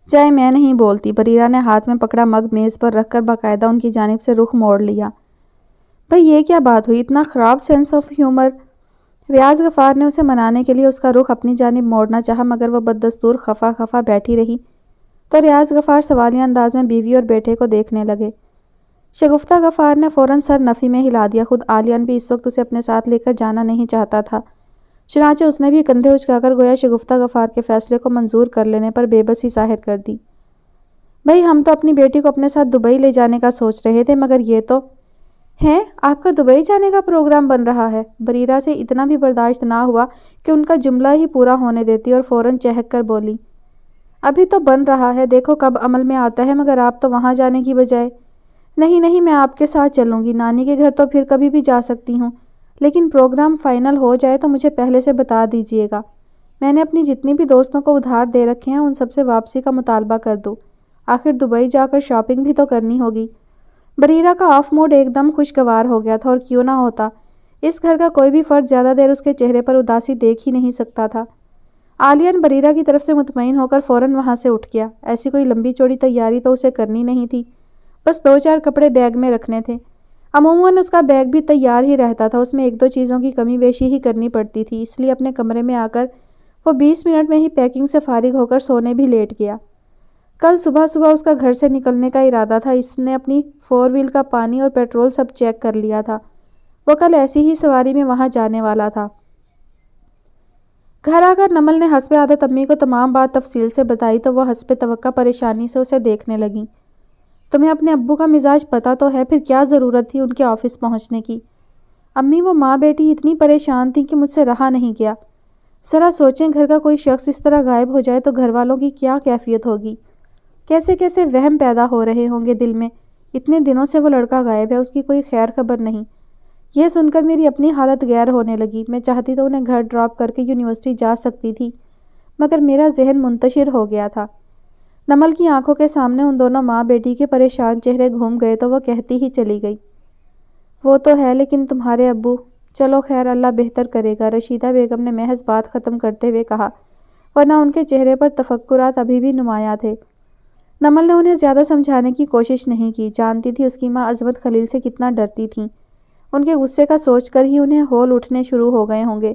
چائے میں نہیں بولتی، بریرہ نے ہاتھ میں پکڑا مگ میز پر رکھ کر باقاعدہ ان کی جانب سے رخ موڑ لیا۔ بھئی یہ کیا بات ہوئی، اتنا خراب سینس آف ہیومر؟ ریاض غفار نے اسے منانے کے لیے اس کا رخ اپنی جانب موڑنا چاہا مگر وہ بددستور خفا خفا بیٹھی رہی تو ریاض غفار سوالیہ انداز میں بیوی اور بیٹے کو دیکھنے لگے۔ شگفتہ غفار نے فوراً سر نفی میں ہلا دیا، خود عالیہ بھی اس وقت اسے اپنے ساتھ لے کر جانا نہیں چاہتا تھا، چنانچہ اس نے بھی کندھے اچکا کر گویا شگفتہ غفار کے فیصلے کو منظور کر لینے پر بے بسی ظاہر کر دی۔ بھئی ہم تو اپنی بیٹی کو اپنے ساتھ دبئی لے جانے کا سوچ رہے تھے، مگر یہ تو ہیں آپ کا دبئی جانے کا پروگرام بن رہا ہے؟ بریرہ سے اتنا بھی برداشت نہ ہوا کہ ان کا جملہ ہی پورا ہونے دیتی اور فوراً چہک کر بولی، ابھی تو بن رہا ہے، دیکھو کب عمل میں آتا ہے، مگر آپ تو وہاں جانے کی بجائے۔ نہیں نہیں، میں آپ کے ساتھ چلوں گی، نانی کے گھر تو پھر کبھی بھی جا سکتی ہوں، لیکن پروگرام فائنل ہو جائے تو مجھے پہلے سے بتا دیجیے گا۔ میں نے اپنی جتنی بھی دوستوں کو ادھار دے رکھے ہیں ان سب سے واپسی کا مطالبہ کر دوں، آخر دبئی جا کر شاپنگ بھی تو کرنی ہوگی۔ بریرہ کا آف موڈ ایک دم خوشگوار ہو گیا تھا، اور کیوں نہ ہوتا، اس گھر کا کوئی بھی فرد زیادہ دیر اس کے چہرے پر اداسی دیکھ ہی نہیں سکتا تھا۔ عالیہ بریرہ کی طرف سے مطمئن ہو کر فوراً وہاں سے اٹھ گیا۔ ایسی کوئی لمبی چوڑی تیاری تو اسے کرنی نہیں تھی، بس 2-4 کپڑے بیگ میں رکھنے تھے۔ عموماً اس کا بیگ بھی تیار ہی رہتا تھا، اس میں 1-2 چیزوں کی کمی بیشی ہی کرنی پڑتی تھی، اس لیے اپنے کمرے میں آ کر وہ 20 منٹ میں ہی پیکنگ سے فارغ ہو کر سونے بھی لیٹ گیا۔ کل صبح اس کا گھر سے نکلنے کا ارادہ تھا، اس نے اپنی 4 وہیل کا پانی اور پیٹرول سب چیک کر لیا تھا، وہ کل ایسی ہی سواری میں وہاں جانے والا تھا۔ گھر آ کر نمل نے حسب عادت امی کو تمام بات تفصیل سے بتائی تو وہ حسب توقع پریشانی سے اسے دیکھنے لگیں۔ تمہیں اپنے ابو کا مزاج پتہ تو ہے، پھر کیا ضرورت تھی ان کے آفس پہنچنے کی؟ امی وہ ماں بیٹی اتنی پریشان تھیں کہ مجھ سے رہا نہیں گیا۔ ذرا سوچیں، گھر کا کوئی شخص اس طرح غائب ہو جائے تو گھر والوں کی کیا کیفیت ہوگی، کیسے کیسے وہم پیدا ہو رہے ہوں گے دل میں۔ اتنے دنوں سے وہ لڑکا غائب ہے، اس کی کوئی خیر خبر نہیں۔ یہ سن کر میری اپنی حالت غیر ہونے لگی، میں چاہتی تو انہیں گھر ڈراپ کر کے یونیورسٹی جا سکتی تھی، مگر میرا ذہن منتشر ہو گیا تھا۔ نمل کی آنکھوں کے سامنے ان دونوں ماں بیٹی کے پریشان چہرے گھوم گئے تو وہ کہتی ہی چلی گئی، وہ تو ہے، لیکن تمہارے ابو… چلو خیر، اللہ بہتر کرے گا، رشیدہ بیگم نے محض بات ختم کرتے ہوئے کہا، ورنہ ان کے چہرے پر تفکرات ابھی بھی نمایاں تھے۔ نمل نے انہیں زیادہ سمجھانے کی کوشش نہیں کی، جانتی تھی اس کی ماں عظمت خلیل سے کتنا ڈرتی تھیں، ان کے غصے کا سوچ کر ہی انہیں ہول اٹھنے شروع ہو گئے ہوں گے۔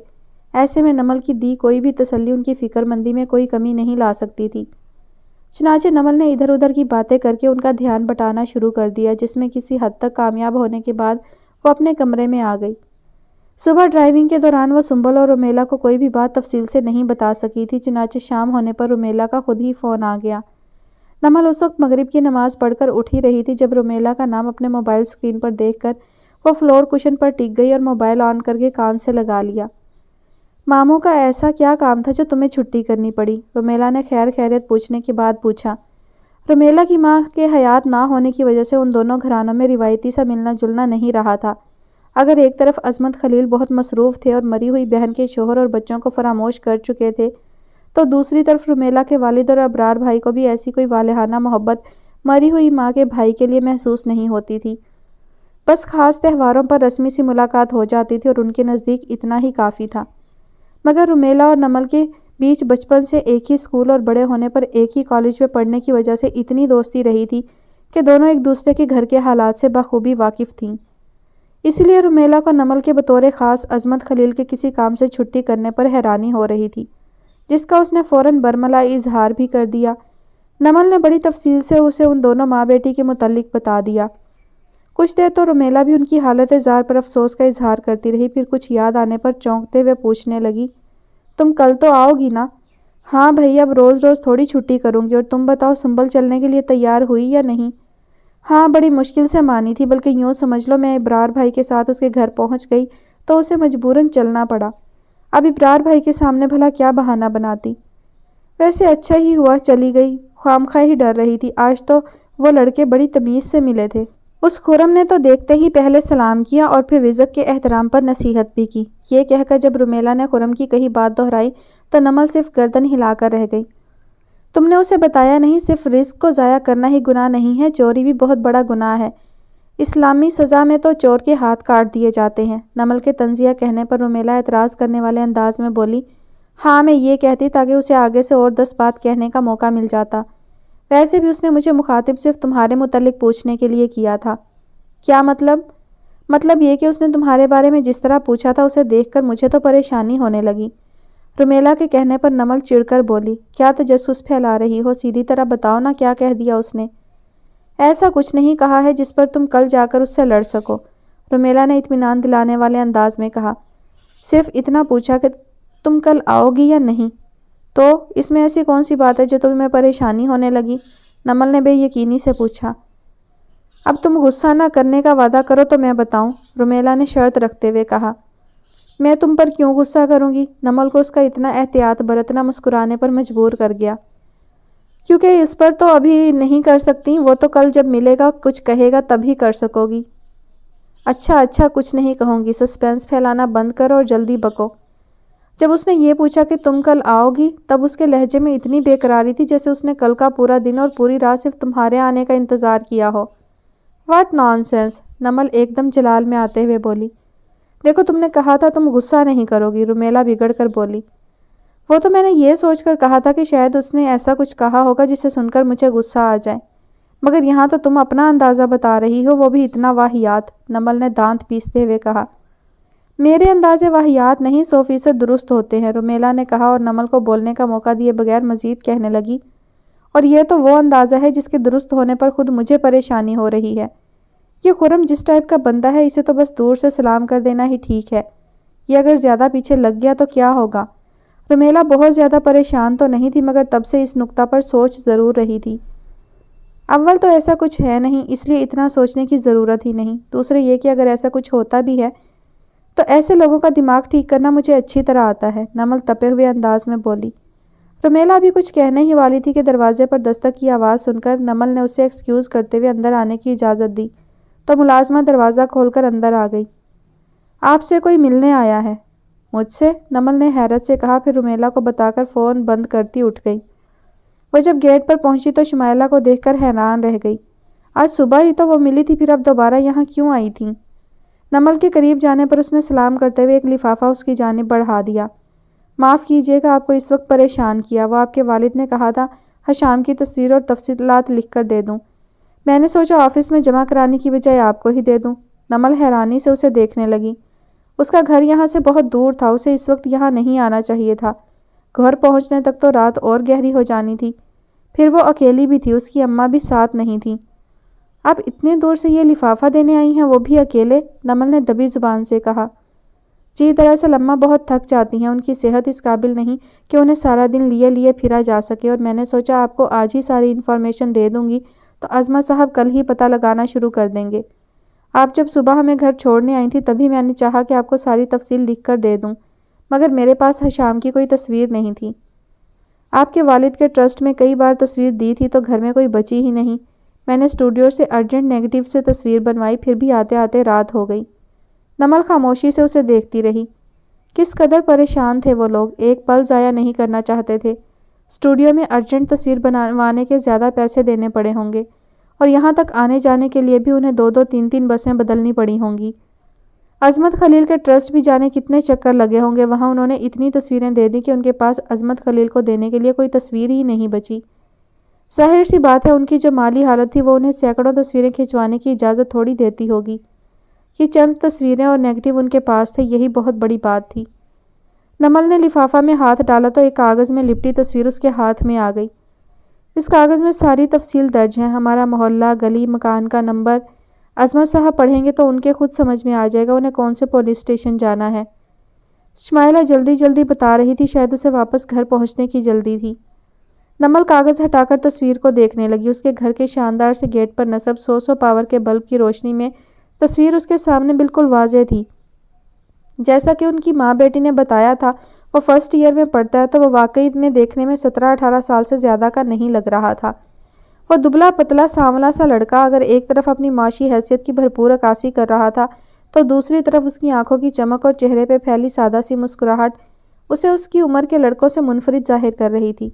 ایسے میں نمل کی دی کوئی بھی تسلی ان کی فکر مندی میں کوئی کمی نہیں لا سکتی تھی۔ چنانچہ نمل نے ادھر ادھر کی باتیں کر کے ان کا دھیان بٹانا شروع کر دیا، جس میں کسی حد تک کامیاب ہونے کے بعد وہ اپنے کمرے میں آ گئی۔ صبح ڈرائیونگ کے دوران وہ سنبل اور رومیلا کو کوئی بھی بات تفصیل سے نہیں بتا سکی تھی، چنانچہ شام ہونے پر رومیلا کا خود ہی فون آ گیا۔ نمل اس وقت مغرب کی نماز پڑھ کر اٹھ ہی رہی تھی جب رومیلا کا نام اپنے موبائل اسکرین پر دیکھ کر وہ فلور کشن پر ٹک گئی اور موبائل آن کر کے کان سے لگا لیا۔ ماموں کا ایسا کیا کام تھا جو تمہیں چھٹی کرنی پڑی؟ رومیلا نے خیر خیریت پوچھنے کے بعد پوچھا۔ رومیلا کی ماں کے حیات نہ ہونے کی وجہ سے ان دونوں گھرانوں میں روایتی سا ملنا جلنا نہیں رہا تھا۔ اگر ایک طرف عظمت خلیل بہت مصروف تھے اور مری ہوئی بہن کے شوہر اور بچوں کو فراموش کر چکے تھے، تو دوسری طرف رومیلا کے والد اور ابرار بھائی کو بھی ایسی کوئی والہانہ محبت مری ہوئی ماں کے بھائی کے لیے محسوس نہیں ہوتی تھی۔ بس خاص تہواروں پر رسمی سی ملاقات ہو جاتی تھی اور ان کے نزدیک اتنا ہی کافی تھا۔ مگر رومیلا اور نمل کے بیچ بچپن سے ایک ہی اسکول اور بڑے ہونے پر ایک ہی کالج میں پڑھنے کی وجہ سے اتنی دوستی رہی تھی کہ دونوں ایک دوسرے کے گھر کے حالات سے بخوبی واقف تھیں۔ اس لیے رومیلا کو نمل کے بطور خاص عظمت خلیل کے کسی کام سے چھٹی کرنے پر حیرانی ہو رہی تھی، جس کا اس نے فوراً برملا اظہار بھی کر دیا۔ نمل نے بڑی تفصیل سے اسے ان دونوں ماں بیٹی کے متعلق بتا دیا۔ کچھ دیر تو رومیلا بھی ان کی حالت زار پر افسوس کا اظہار کرتی رہی، پھر کچھ یاد آنے پر چونکتے ہوئے پوچھنے لگی، تم کل تو آؤ گی نا؟ ہاں بھئی، اب روز روز تھوڑی چھٹی کروں گی، اور تم بتاؤ سنبل چلنے کے لیے تیار ہوئی یا نہیں؟ ہاں، بڑی مشکل سے مانی تھی، بلکہ یوں سمجھ لو میں ابرار بھائی کے ساتھ اس کے گھر پہنچ گئی تو اسے مجبوراً چلنا پڑا۔ اب ابرار بھائی کے سامنے بھلا کیا بہانہ بناتی؟ ویسے اچھا ہی ہوا چلی گئی، خواہ ہی ڈر رہی تھی، آج تو وہ لڑکے بڑی تمیز سے ملے تھے۔ اس خرم نے تو دیکھتے ہی پہلے سلام کیا اور پھر رزق کے احترام پر نصیحت بھی کی۔ یہ کہہ کر جب رومیلا نے خرم کی کہی بات دہرائی تو نمل صرف گردن ہلا کر رہ گئی۔ تم نے اسے بتایا نہیں، صرف رزق کو ضائع کرنا ہی گناہ نہیں ہے، چوری بھی بہت بڑا گناہ ہے۔ اسلامی سزا میں تو چور کے ہاتھ کاٹ دیے جاتے ہیں۔ نمل کے تنزیہ کہنے پر رومیلا اعتراض کرنے والے انداز میں بولی، ہاں میں یہ کہتی تاکہ اسے آگے سے اور 10 بات کہنے کا موقع مل جاتا۔ ویسے بھی اس نے مجھے مخاطب صرف تمہارے متعلق پوچھنے کے لیے کیا تھا۔ کیا مطلب؟ مطلب یہ کہ اس نے تمہارے بارے میں جس طرح پوچھا تھا اسے دیکھ کر مجھے تو پریشانی ہونے لگی۔ رومیلا کے کہنے پر نمل چڑ کر بولی، کیا تجسس پھیلا رہی ہو؟ سیدھی طرح بتاؤ نا کیا کہہ دیا اس نے؟ ایسا کچھ نہیں کہا ہے جس پر تم کل جا کر اس سے لڑ سکو، رومیلا نے اطمینان دلانے والے انداز میں کہا۔ صرف اتنا پوچھا کہ تم کل آؤ گی یا نہیں؟ تو اس میں ایسی کون سی بات ہے جو تمہیں پریشانی ہونے لگی؟ نمل نے بے یقینی سے پوچھا۔ اب تم غصہ نہ کرنے کا وعدہ کرو تو میں بتاؤں، رومیلا نے شرط رکھتے ہوئے کہا۔ میں تم پر کیوں غصہ کروں گی؟ نمل کو اس کا اتنا احتیاط برتنا مسکرانے پر مجبور کر گیا۔ کیونکہ اس پر تو ابھی نہیں کر سکتی، وہ تو کل جب ملے گا کچھ کہے گا تب ہی کر سکو گی۔ اچھا کچھ نہیں کہوں گی، سسپینس پھیلانا بند کرو اور جلدی بکو۔ جب اس نے یہ پوچھا کہ تم کل آؤ گی، تب اس کے لہجے میں اتنی بے قراری تھی جیسے اس نے کل کا پورا دن اور پوری رات صرف تمہارے آنے کا انتظار کیا ہو۔ واٹ نان سینس، نمل ایک دم جلال میں آتے ہوئے بولی۔ دیکھو تم نے کہا تھا تم غصہ نہیں کرو گی، رومیلا بگڑ کر بولی۔ وہ تو میں نے یہ سوچ کر کہا تھا کہ شاید اس نے ایسا کچھ کہا ہوگا جسے سن کر مجھے غصہ آ جائے، مگر یہاں تو تم اپنا اندازہ بتا رہی ہو، وہ بھی اتنا واہیات، نمل نے دانت پیستے ہوئے کہا۔ میرے اندازے واہیات نہیں 100% درست ہوتے ہیں، رومیلا نے کہا اور نمل کو بولنے کا موقع دیے بغیر مزید کہنے لگی، اور یہ تو وہ اندازہ ہے جس کے درست ہونے پر خود مجھے پریشانی ہو رہی ہے۔ یہ خرم جس ٹائپ کا بندہ ہے اسے تو بس دور سے سلام کر دینا ہی ٹھیک ہے، یہ اگر زیادہ پیچھے لگ گیا تو کیا ہوگا؟ رومیلا بہت زیادہ پریشان تو نہیں تھی مگر تب سے اس نقطہ پر سوچ ضرور رہی تھی۔ اول تو ایسا کچھ ہے نہیں، اس لیے اتنا سوچنے کی ضرورت ہی نہیں، دوسرے یہ کہ اگر ایسا کچھ ہوتا بھی ہے تو ایسے لوگوں کا دماغ ٹھیک کرنا مجھے اچھی طرح آتا ہے، نمل تپے ہوئے انداز میں بولی۔ رومیلا بھی کچھ کہنے ہی والی تھی کہ دروازے پر دستک کی آواز سن کر نمل نے اسے ایکسکیوز کرتے ہوئے اندر آنے کی اجازت دی تو ملازمہ دروازہ کھول کر اندر آ گئی۔ آپ سے کوئی ملنے آیا ہے؟ مجھ سے؟ نمل نے حیرت سے کہا، پھر رومیلا کو بتا کر فون بند کرتی اٹھ گئی۔ وہ جب گیٹ پر پہنچی تو شمائلہ کو دیکھ کر حیران رہ گئی۔ آج صبح ہی تو وہ ملی تھی، پھر اب دوبارہ یہاں کیوں آئی تھیں؟ نمل کے قریب جانے پر اس نے سلام کرتے ہوئے ایک لفافہ اس کی جانب بڑھا دیا۔ معاف کیجیے گا آپ کو اس وقت پریشان کیا، وہ آپ کے والد نے کہا تھا حشام کی تصویر اور تفصیلات لکھ کر دے دوں، میں نے سوچا آفس میں جمع کرانے کی بجائے آپ کو ہی دے دوں۔ نمل حیرانی سے اسے دیکھنے لگی۔ اس کا گھر یہاں سے بہت دور تھا، اسے اس وقت یہاں نہیں آنا چاہیے تھا، گھر پہنچنے تک تو رات اور گہری ہو جانی تھی، پھر وہ اکیلی بھی تھی، اس کی اماں بھی ساتھ نہیں تھی۔ آپ اتنے دور سے یہ لفافہ دینے آئی ہیں، وہ بھی اکیلے؟ نمل نے دبی زبان سے کہا۔ جی دراصل اماں بہت تھک جاتی ہیں، ان کی صحت اس قابل نہیں کہ انہیں سارا دن لیے پھرا جا سکے، اور میں نے سوچا آپ کو آج ہی ساری انفارمیشن دے دوں گی تو عظمت صاحب کل ہی پتہ لگانا شروع کر دیں گے۔ آپ جب صبح ہمیں گھر چھوڑنے آئی تھی تبھی میں نے چاہا کہ آپ کو ساری تفصیل لکھ کر دے دوں، مگر میرے پاس حشام کی کوئی تصویر نہیں تھی۔ آپ کے والد کے ٹرسٹ میں کئی بار تصویر دی تھی تو گھر میں کوئی بچی ہی نہیں، میں نے اسٹوڈیو سے ارجنٹ نیگیٹو سے تصویر بنوائی، پھر بھی آتے آتے رات ہو گئی۔ نمل خاموشی سے اسے دیکھتی رہی۔ کس قدر پریشان تھے وہ لوگ، ایک پل ضائع نہیں کرنا چاہتے تھے۔ اسٹوڈیو میں ارجنٹ تصویر بنوانے کے زیادہ پیسے دینے پڑے ہوں گے، اور یہاں تک آنے جانے کے لیے بھی انہیں 2-3 بسیں بدلنی پڑی ہوں گی۔ عظمت خلیل کے ٹرسٹ بھی جانے کتنے چکر لگے ہوں گے، وہاں انہوں نے اتنی تصویریں دے دی کہ ان کے پاس عظمت خلیل کو دینے کے لیے کوئی تصویر ہی نہیں بچی۔ ظاہر سی بات ہے ان کی جو مالی حالت تھی وہ انہیں سینکڑوں تصویریں کھنچوانے کی اجازت تھوڑی دیتی ہوگی۔ یہ چند تصویریں اور نیگیٹو ان کے پاس تھے، یہی بہت بڑی بات تھی۔ نمل نے لفافہ میں ہاتھ ڈالا تو ایک کاغذ میں لپٹی تصویر اس کے ہاتھ میں آ گئی۔ اس کاغذ میں ساری تفصیل درج ہے، ہمارا محلہ، گلی، مکان کا نمبر۔ عظمت صاحب پڑھیں گے تو ان کے خود سمجھ میں آ جائے گا انہیں کون سے پولیس اسٹیشن جانا ہے۔ شمائلہ جلدی بتا رہی تھی، شاید اسے واپس گھر پہنچنے کی جلدی تھی۔ نمل کاغذ ہٹا کر تصویر کو دیکھنے لگی۔ اس کے گھر کے شاندار سے گیٹ پر نصب 100 پاور کے بلب کی روشنی میں تصویر اس کے سامنے بالکل واضح تھی۔ جیسا کہ ان کی ماں بیٹی نے بتایا تھا وہ فرسٹ ایئر میں پڑھتا ہے تو وہ واقعی میں دیکھنے میں 17-18 سال سے زیادہ کا نہیں لگ رہا تھا۔ وہ دبلا پتلا سانولا سا لڑکا اگر ایک طرف اپنی معاشی حیثیت کی بھرپور عکاسی کر رہا تھا تو دوسری طرف اس کی آنکھوں کی چمک اور چہرے پہ پھیلی سادہ سی مسکراہٹ اسے اس کی عمر کے لڑکوں سے منفرد ظاہر کر رہی تھی۔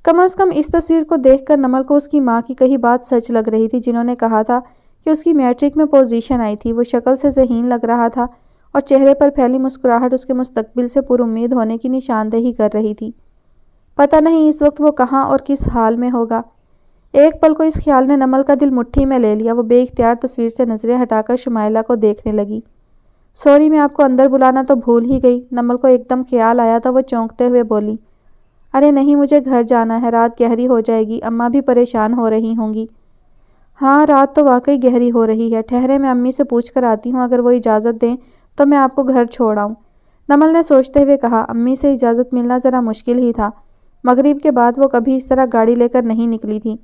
کم از کم اس تصویر کو دیکھ کر نمل کو اس کی ماں کی کہی بات سچ لگ رہی تھی، جنہوں نے کہا تھا کہ اس کی میٹرک میں پوزیشن آئی تھی۔ وہ شکل سے ذہین لگ رہا تھا اور چہرے پر پھیلی مسکراہٹ اس کے مستقبل سے پر امید ہونے کی نشاندہی کر رہی تھی۔ پتہ نہیں اس وقت وہ کہاں اور کس حال میں ہوگا۔ ایک پل کو اس خیال نے نمل کا دل مٹھی میں لے لیا۔ وہ بے اختیار تصویر سے نظریں ہٹا کر شمائلہ کو دیکھنے لگی۔ سوری، میں آپ کو اندر بلانا تو بھول ہی گئی۔ نمل کو ایک دم خیال آیا تو وہ چونکتے ہوئے بولی، ارے نہیں، مجھے گھر جانا ہے، رات گہری ہو جائے گی، اماں بھی پریشان ہو رہی ہوں گی۔ ہاں رات تو واقعی گہری ہو رہی ہے، ٹھہرے میں امی سے پوچھ کر آتی ہوں، اگر وہ اجازت دیں تو میں آپ کو گھر چھوڑ آؤں۔ نمل نے سوچتے ہوئے کہا، امی سے اجازت ملنا ذرا مشکل ہی تھا، مغرب کے بعد وہ کبھی اس طرح گاڑی لے کر نہیں نکلی تھی۔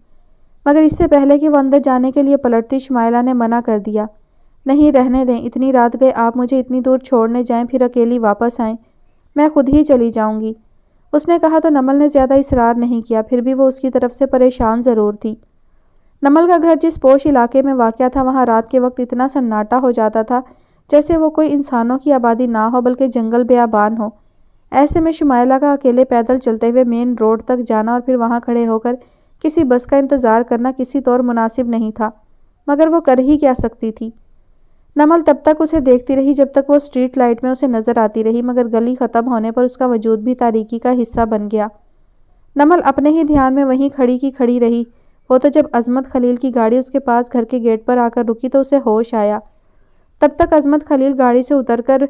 مگر اس سے پہلے کہ وہ اندر جانے کے لیے پلٹتی شمائلہ نے منع کر دیا۔ نہیں، رہنے دیں، اتنی رات گئے، آپ مجھے اتنی دور چھوڑنے جائیں پھر اکیلی واپس آئیں، میں خود ہی چلی جاؤں گی۔ اس نے کہا تو نمل نے زیادہ اصرار نہیں کیا، پھر بھی وہ اس کی طرف سے پریشان ضرور تھی۔ نمل کا گھر جس پوش علاقے میں واقع تھا وہاں رات کے وقت اتنا سناٹا ہو جاتا تھا جیسے وہ کوئی انسانوں کی آبادی نہ ہو بلکہ جنگل بیابان ہو۔ ایسے میں شمائلہ کا اکیلے پیدل چلتے ہوئے مین روڈ تک جانا اور پھر وہاں کھڑے ہو کر کسی بس کا انتظار کرنا کسی طور مناسب نہیں تھا، مگر وہ کر ہی کیا سکتی تھی۔ نمل تب تک اسے دیکھتی رہی جب تک وہ اسٹریٹ لائٹ میں اسے نظر آتی رہی، مگر گلی ختم ہونے پر اس کا وجود بھی تاریکی کا حصہ بن گیا۔ نمل اپنے ہی دھیان میں وہیں کھڑی کی کھڑی رہی۔ وہ تو جب عظمت خلیل کی گاڑی اس کے پاس گھر کے گیٹ پر آ کر رکی تو اسے ہوش آیا۔ تب تک عظمت خلیل گاڑی سے اتر کر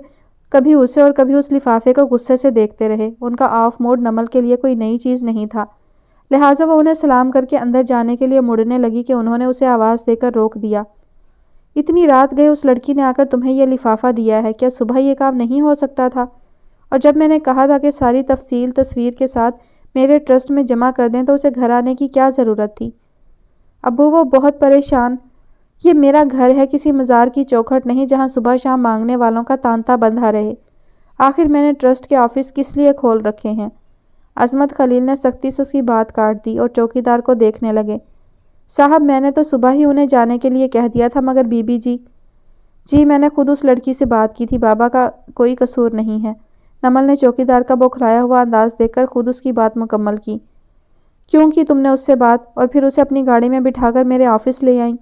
کبھی اسے اور کبھی اس لفافے کو غصے سے دیکھتے رہے۔ ان کا آف موڈ نمل کے لیے کوئی نئی چیز نہیں تھا، لہٰذا وہ انہیں سلام کر کے اندر جانے کے لیے مڑنے لگی کہ انہوں نے اسے آواز دے کر روک دیا۔ اتنی رات گئے اس لڑکی نے آ کر تمہیں یہ لفافہ دیا ہے، کیا صبح یہ کام نہیں ہو سکتا تھا؟ اور جب میں نے کہا تھا کہ ساری تفصیل تصویر کے ساتھ میرے ٹرسٹ میں جمع کر دیں تو اسے گھر آنے کی کیا ضرورت تھی؟ ابو وہ بہت پریشان۔ یہ میرا گھر ہے، کسی مزار کی چوکھٹ نہیں جہاں صبح شام مانگنے والوں کا تانتا بندھا رہے۔ آخر میں نے ٹرسٹ کے آفس کس لیے کھول رکھے ہیں؟ عظمت خلیل نے سختی سے اس کی بات کاٹ دی اور چوکیدار کو دیکھنے لگے۔ صاحب میں نے تو صبح ہی انہیں جانے کے لیے کہہ دیا تھا، مگر بی بی جی میں نے خود اس لڑکی سے بات کی تھی، بابا کا کوئی قصور نہیں ہے۔ نمل نے چوکیدار کا بوکھلایا ہوا انداز دیکھ کر خود اس کی بات مکمل کی۔ کیوں کی تم نے اس سے بات اور پھر اسے اپنی گاڑی میں بٹھا کر میرے آفس لے آئیں؟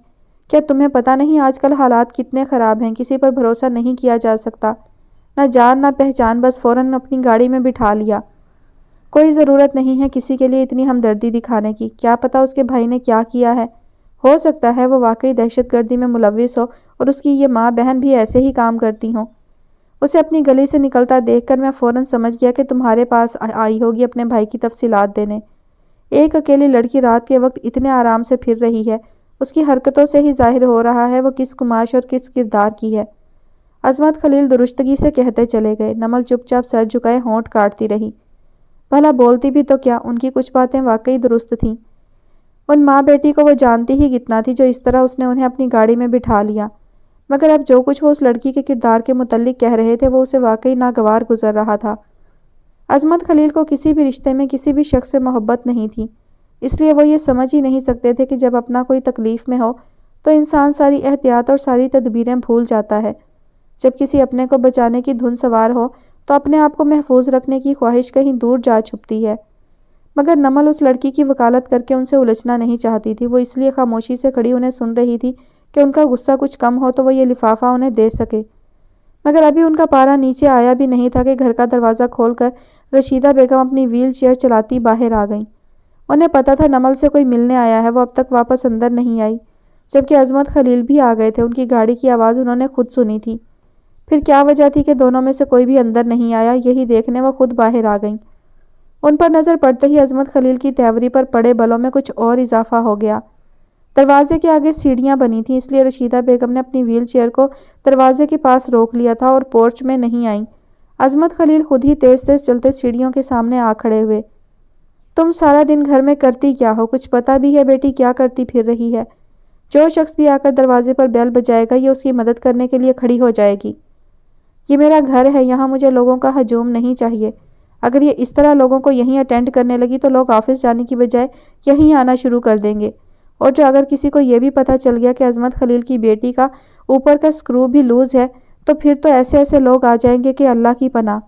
کیا تمہیں پتہ نہیں آج کل حالات کتنے خراب ہیں، کسی پر بھروسہ نہیں کیا جا سکتا، نہ جان نہ پہچان، بس فوراً اپنی گاڑی میں بٹھا لیا۔ کوئی ضرورت نہیں ہے کسی کے لیے اتنی ہمدردی دکھانے کی، کیا پتہ اس کے بھائی نے کیا کیا ہے، ہو سکتا ہے وہ واقعی دہشت گردی میں ملوث ہو اور اس کی یہ ماں بہن بھی ایسے ہی کام کرتی ہوں۔ اسے اپنی گلی سے نکلتا دیکھ کر میں فوراً سمجھ گیا کہ تمہارے پاس آئی ہوگی اپنے بھائی کی تفصیلات دینے۔ ایک اکیلی لڑکی رات کے وقت اتنے آرام سے پھر رہی ہے، اس کی حرکتوں سے ہی ظاہر ہو رہا ہے وہ کس کماش اور کس کردار کی ہے۔ عظمت خلیل درستگی سے کہتے چلے گئے۔ نمل چپ چاپ سر جھکائے ہونٹ کاٹتی رہی۔ بھلا بولتی بھی تو کیا، ان کی کچھ باتیں واقعی درست تھیں۔ ان ماں بیٹی کو وہ جانتی ہی کتنا تھی جو اس طرح اس نے انہیں اپنی گاڑی میں بٹھا لیا، مگر اب جو کچھ وہ اس لڑکی کے کردار کے متعلق کہہ رہے تھے وہ اسے واقعی ناگوار گزر رہا تھا۔ عظمت خلیل کو کسی بھی رشتے میں کسی بھی شخص سے محبت نہیں تھی، اس لیے وہ یہ سمجھ ہی نہیں سکتے تھے کہ جب اپنا کوئی تکلیف میں ہو تو انسان ساری احتیاط اور ساری تدبیریں بھول جاتا ہے۔ جب کسی اپنے کو بچانے کی دھن سوار ہو تو اپنے آپ کو محفوظ رکھنے کی خواہش کہیں دور جا چھپتی ہے۔ مگر نمل اس لڑکی کی وکالت کر کے ان سے الجھنا نہیں چاہتی تھی، وہ اس لیے خاموشی سے کھڑی انہیں سن رہی تھی کہ ان کا غصہ کچھ کم ہو تو وہ یہ لفافہ انہیں دے سکے۔ مگر ابھی ان کا پارا نیچے آیا بھی نہیں تھا کہ گھر کا دروازہ کھول کر رشیدہ بیگم اپنی ویل چیئر چلاتی باہر آ گئیں۔ انہیں پتا تھا نمل سے کوئی ملنے آیا ہے، وہ اب تک واپس اندر نہیں آئی، جبکہ عظمت خلیل بھی آ گئے تھے۔ ان کی گاڑی کی آواز انہوں نے خود سنی تھی۔ پھر کیا وجہ تھی کہ دونوں میں سے کوئی بھی اندر نہیں آیا، یہی دیکھنے وہ خود باہر آ گئیں۔ ان پر نظر پڑتے ہی عظمت خلیل کی تیوری پر پڑے بلوں میں کچھ اور اضافہ ہو گیا۔ دروازے کے آگے سیڑھیاں بنی تھیں، اس لیے رشیدہ بیگم نے اپنی ویل چیئر کو دروازے کے پاس روک لیا تھا اور پورچ میں نہیں آئیں۔ عظمت خلیل خود ہی تیز تیز چلتے سیڑھیوں کے سامنے آ کھڑے ہوئے۔ تم سارا دن گھر میں کرتی کیا ہو؟ کچھ پتہ بھی ہے بیٹی کیا کرتی پھر رہی ہے؟ جو شخص بھی آ کر دروازے پر بیل بجائے گا یہ اس کی مدد کرنے کے لیے کھڑی ہو جائے گی۔ یہ میرا گھر ہے، یہاں مجھے لوگوں کا ہجوم نہیں چاہیے۔ اگر یہ اس طرح لوگوں کو یہیں اٹینڈ کرنے لگی تو لوگ آفس جانے کی بجائے یہیں آنا شروع کر دیں گے، اور جو اگر کسی کو یہ بھی پتہ چل گیا کہ عظمت خلیل کی بیٹی کا اوپر کا سکرو بھی لوز ہے تو پھر تو ایسے ایسے لوگ آ جائیں گے کہ اللہ کی پناہ۔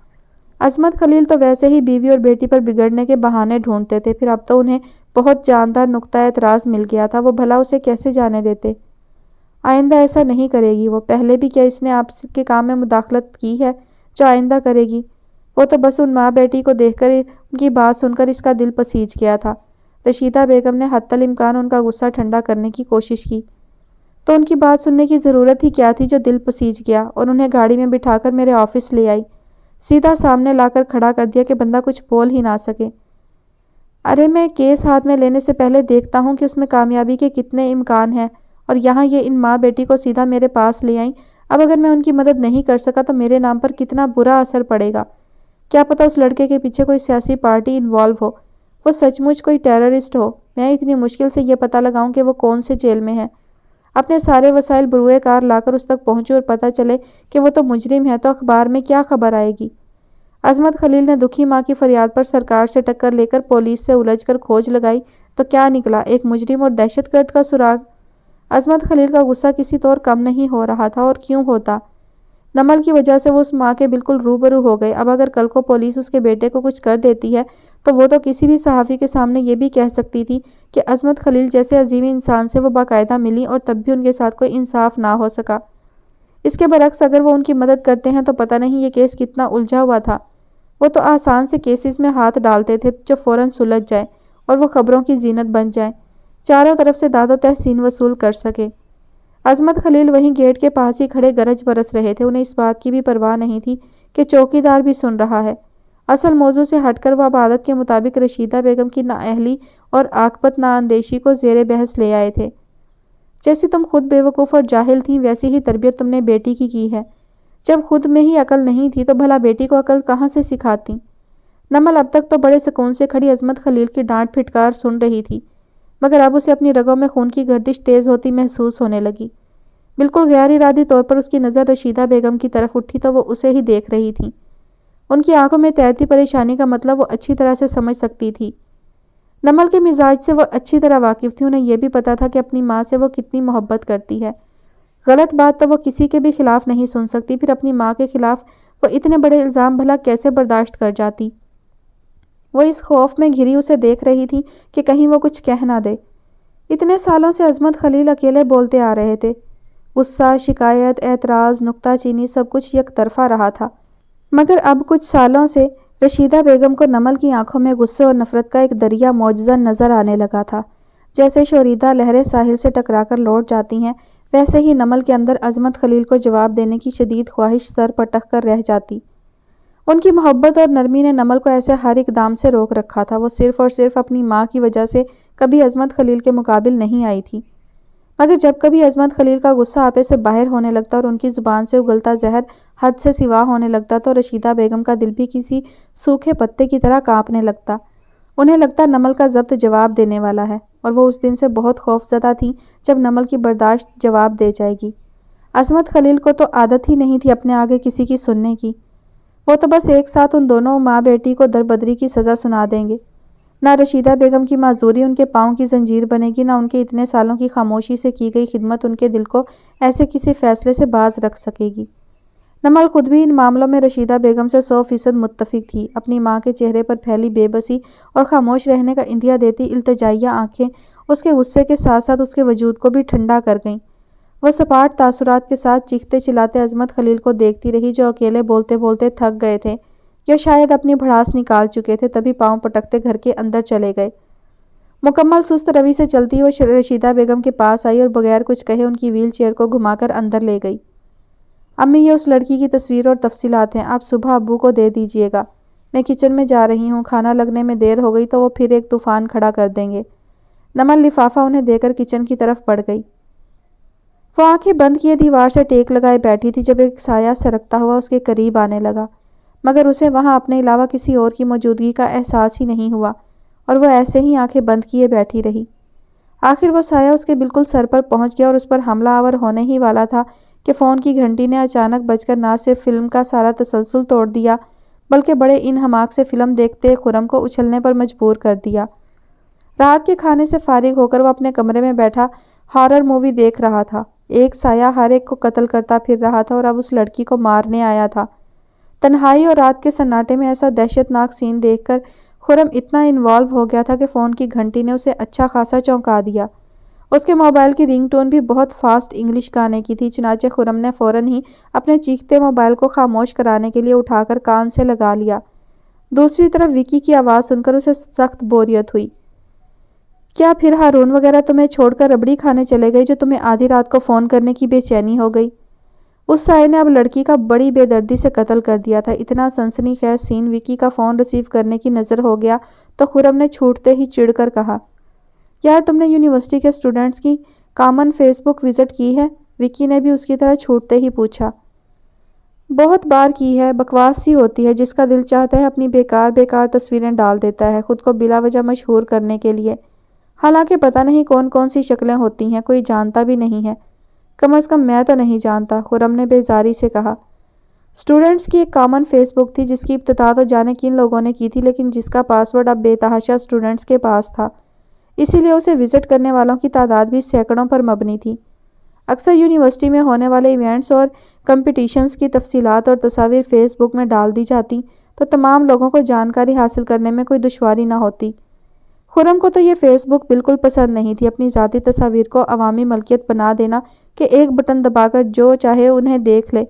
عظمت خلیل تو ویسے ہی بیوی اور بیٹی پر بگڑنے کے بہانے ڈھونڈتے تھے، پھر اب تو انہیں بہت جاندار نقطہ اعتراض مل گیا تھا، وہ بھلا اسے کیسے جانے دیتے؟ آئندہ ایسا نہیں کرے گی وہ، پہلے بھی کیا اس نے آپ کے کام میں مداخلت کی ہے جو آئندہ کرے گی؟ وہ تو بس ان ماں بیٹی کو دیکھ کر ان کی بات سن کر اس کا دل پسیج گیا تھا۔ رشیدہ بیگم نے حتی الامکان ان کا غصہ ٹھنڈا کرنے کی کوشش کی۔ تو ان کی بات سننے کی ضرورت ہی کیا تھی جو دل پسیج گیا، اور انہیں گاڑی میں بٹھا کر میرے آفس لے آئی، سیدھا سامنے لا کر کھڑا کر دیا کہ بندہ کچھ بول ہی نہ سکے۔ ارے میں کیس ہاتھ میں لینے سے پہلے دیکھتا ہوں کہ اس میں کامیابی کے کتنے امکان ہیں، اور یہاں یہ ان ماں بیٹی کو سیدھا میرے پاس لے آئیں۔ اب اگر میں ان کی مدد نہیں کر سکا تو میرے نام پر کتنا برا اثر پڑے گا۔ کیا پتہ اس لڑکے کے پیچھے کوئی سیاسی پارٹی انوالو ہو، وہ سچ مچ کوئی ٹیررسٹ ہو۔ میں اتنی مشکل سے یہ پتہ لگاؤں کہ وہ کون سے جیل میں ہے؟ اپنے سارے وسائل بروئے کار لا کر اس تک پہنچوں اور پتہ چلے کہ وہ تو مجرم ہے تو اخبار میں کیا خبر آئے گی؟ عظمت خلیل نے دکھی ماں کی فریاد پر سرکار سے ٹکر لے کر پولیس سے الجھ کر کھوج لگائی تو کیا نکلا؟ ایک مجرم اور دہشت گرد کا سراغ۔ عظمت خلیل کا غصہ کسی طور کم نہیں ہو رہا تھا، اور کیوں ہوتا؟ نمل کی وجہ سے وہ اس ماں کے بالکل روبرو ہو گئے۔ اب اگر کل کو پولیس اس کے بیٹے کو کچھ کر دیتی ہے تو وہ تو کسی بھی صحافی کے سامنے یہ بھی کہہ سکتی تھی کہ عظمت خلیل جیسے عظیم انسان سے وہ باقاعدہ ملی اور تب بھی ان کے ساتھ کوئی انصاف نہ ہو سکا۔ اس کے برعکس اگر وہ ان کی مدد کرتے ہیں تو پتہ نہیں یہ کیس کتنا الجھا ہوا تھا۔ وہ تو آسان سے کیسز میں ہاتھ ڈالتے تھے جو فوراً سلجھ جائے اور وہ خبروں کی زینت بن جائیں، چاروں طرف سے داد و تحسین وصول کر سکے۔ عظمت خلیل وہیں گیٹ کے پاس ہی کھڑے گرج برس رہے تھے۔ انہیں اس بات کی بھی پرواہ نہیں تھی کہ چوکی دار بھی سن رہا ہے۔ اصل موضوع سے ہٹ کر وہ اب عادت کے مطابق رشیدہ بیگم کی نااہلی اور عاقبت نااندیشی کو زیر بحث لے آئے تھے۔ جیسی تم خود بے وقوف اور جاہل تھیں ویسی ہی تربیت تم نے بیٹی کی ہے۔ جب خود میں ہی عقل نہیں تھی تو بھلا بیٹی کو عقل کہاں سے سکھاتی؟ نمل اب تک تو بڑے سکون سے کھڑی عظمت خلیل کی ڈانٹ پھٹکار سن رہی تھی، مگر اب اسے اپنی رگوں میں خون کی گردش تیز ہوتی محسوس ہونے لگی۔ بالکل غیر ارادی طور پر اس کی نظر رشیدہ بیگم کی طرف اٹھی تو وہ اسے ہی دیکھ رہی تھی۔ ان کی آنکھوں میں تیرتی پریشانی کا مطلب وہ اچھی طرح سے سمجھ سکتی تھی۔ نمل کے مزاج سے وہ اچھی طرح واقف تھی۔ انہیں یہ بھی پتا تھا کہ اپنی ماں سے وہ کتنی محبت کرتی ہے۔ غلط بات تو وہ کسی کے بھی خلاف نہیں سن سکتی، پھر اپنی ماں کے خلاف وہ اتنے بڑے الزام بھلا کیسے برداشت کر جاتی؟ وہ اس خوف میں گھری اسے دیکھ رہی تھی کہ کہیں وہ کچھ کہہ نہ دے۔ اتنے سالوں سے عظمت خلیل اکیلے بولتے آ رہے تھے۔ غصہ، شکایت، اعتراض، نکتہ چینی سب کچھ یک طرفہ رہا تھا، مگر اب کچھ سالوں سے رشیدہ بیگم کو نمل کی آنکھوں میں غصے اور نفرت کا ایک دریا معجزہ نظر آنے لگا تھا۔ جیسے شوریدہ لہریں ساحل سے ٹکرا کر لوٹ جاتی ہیں، ویسے ہی نمل کے اندر عظمت خلیل کو جواب دینے کی شدید خواہش سر پٹک کر رہ جاتی۔ ان کی محبت اور نرمی نے نمل کو ایسے ہر اقدام سے روک رکھا تھا۔ وہ صرف اور صرف اپنی ماں کی وجہ سے کبھی عظمت خلیل کے مقابل نہیں آئی تھی، مگر جب کبھی عظمت خلیل کا غصہ آپے سے باہر ہونے لگتا اور ان کی زبان سے اگلتا زہر حد سے سوا ہونے لگتا تو رشیدہ بیگم کا دل بھی کسی سوکھے پتے کی طرح کانپنے لگتا۔ انہیں لگتا نمل کا ضبط جواب دینے والا ہے، اور وہ اس دن سے بہت خوف زدہ تھیں جب نمل کی برداشت جواب دے جائے گی۔ عظمت خلیل کو تو عادت ہی نہیں تھی اپنے آگے کسی کی سننے کی۔ وہ تو بس ایک ساتھ ان دونوں ماں بیٹی کو دربدری کی سزا سنا دیں گے۔ نہ رشیدہ بیگم کی معذوری ان کے پاؤں کی زنجیر بنے گی، نہ ان کے اتنے سالوں کی خاموشی سے کی گئی خدمت ان کے دل کو ایسے کسی فیصلے سے باز رکھ سکے گی۔ نمل خود بھی ان معاملوں میں رشیدہ بیگم سے 100% متفق تھی۔ اپنی ماں کے چہرے پر پھیلی بے بسی اور خاموش رہنے کا اندھیا دیتی التجائیہ آنکھیں اس کے غصے کے ساتھ ساتھ اس کے وجود کو بھی ٹھنڈا کر گئیں۔ وہ سپاٹ تاثرات کے ساتھ چیختے چلاتے عظمت خلیل کو دیکھتی رہی، جو اکیلے بولتے بولتے تھک گئے تھے یا شاید اپنی بھڑاس نکال چکے تھے، تبھی پاؤں پٹکتے گھر کے اندر چلے گئے۔ مکمل سست روی سے چلتی وہ رشیدہ بیگم کے پاس آئی اور بغیر کچھ کہے ان کی ویل چیئر کو گھما کر اندر لے گئی۔ امی، یہ اس لڑکی کی تصویر اور تفصیلات ہیں، آپ صبح ابو کو دے دیجئے گا۔ میں کچن میں جا رہی ہوں، کھانا لگنے میں دیر ہو گئی تو وہ پھر ایک طوفان کھڑا کر دیں گے۔ نمل لفافہ انہیں دے کر کچن کی طرف بڑھ گئی۔ وہ آنکھیں بند کیے دیوار سے ٹیک لگائے بیٹھی تھی جب ایک سایہ سرکتا ہوا اس کے قریب آنے لگا، مگر اسے وہاں اپنے علاوہ کسی اور کی موجودگی کا احساس ہی نہیں ہوا، اور وہ ایسے ہی آنکھیں بند کیے بیٹھی رہی۔ آخر وہ سایہ اس کے بالکل سر پر پہنچ گیا اور اس پر حملہ آور ہونے ہی والا تھا کہ فون کی گھنٹی نے اچانک بج کر نہ صرف فلم کا سارا تسلسل توڑ دیا بلکہ بڑے انہماک سے فلم دیکھتے خرم کو اچھلنے پر مجبور کر دیا۔ رات کے کھانے سے فارغ ہو کر وہ اپنے کمرے میں بیٹھا ہارر مووی دیکھ رہا تھا۔ ایک سایہ ہر ایک کو قتل کرتا پھر رہا تھا اور اب اس لڑکی کو مارنے آیا تھا۔ تنہائی اور رات کے سناٹے میں ایسا دہشت ناک سین دیکھ کر خرم اتنا انوالو ہو گیا تھا کہ فون کی گھنٹی نے اسے اچھا خاصا چونکا دیا۔ اس کے موبائل کی رنگ ٹون بھی بہت فاسٹ انگلش گانے کی تھی، چنانچہ خرم نے فوراً ہی اپنے چیختے موبائل کو خاموش کرانے کے لیے اٹھا کر کان سے لگا لیا۔ دوسری طرف وکی کی آواز سن کر اسے سخت بوریت ہوئی۔ کیا پھر ہارون وغیرہ تمہیں چھوڑ کر ربڑی کھانے چلے گئے جو تمہیں آدھی رات کو فون کرنے کی بے چینی ہو گئی؟ اس سائے نے اب لڑکی کا بڑی بے دردی سے قتل کر دیا تھا۔ اتنا سنسنی خیز سین وکی کا فون ریسیو کرنے کی نظر ہو گیا تو خرم نے چھوٹتے ہی چڑ کر کہا، یار تم نے یونیورسٹی کے اسٹوڈنٹس کی کامن فیس بک وزٹ کی ہے؟ وکی نے بھی اس کی طرح چھوٹتے ہی پوچھا۔ بہت بار کی ہے، بکواس سی ہوتی ہے، جس کا دل چاہتا ہے اپنی بیکار تصویریں ڈال دیتا ہے خود کو بلا وجہ مشہور کرنے کے لیے۔ حالانکہ پتہ نہیں کون کون سی شکلیں ہوتی ہیں، کوئی جانتا بھی نہیں ہے۔ کم از کم میں تو نہیں جانتا، خرم نے بیزاری سے کہا۔ اسٹوڈنٹس کی ایک کامن فیس بک تھی جس کی ابتدا تو جانے کن لوگوں نے کی تھی، لیکن جس کا پاس ورڈ اب بے تحاشا اسٹوڈنٹس کے پاس تھا، اسی لیے اسے وزٹ کرنے والوں کی تعداد بھی سینکڑوں پر مبنی تھی۔ اکثر یونیورسٹی میں ہونے والے ایونٹس اور کمپٹیشنز کی تفصیلات اور تصاویر فیس بک میں ڈال دی جاتی تو تمام لوگوں کو جانکاری حاصل کرنے میں کوئی دشواری نہ ہوتی۔ خرم کو تو یہ فیس بک بالکل پسند نہیں تھی، اپنی ذاتی تصاویر کو عوامی ملکیت بنا دینا کہ ایک بٹن دبا کر جو چاہے انہیں دیکھ لے،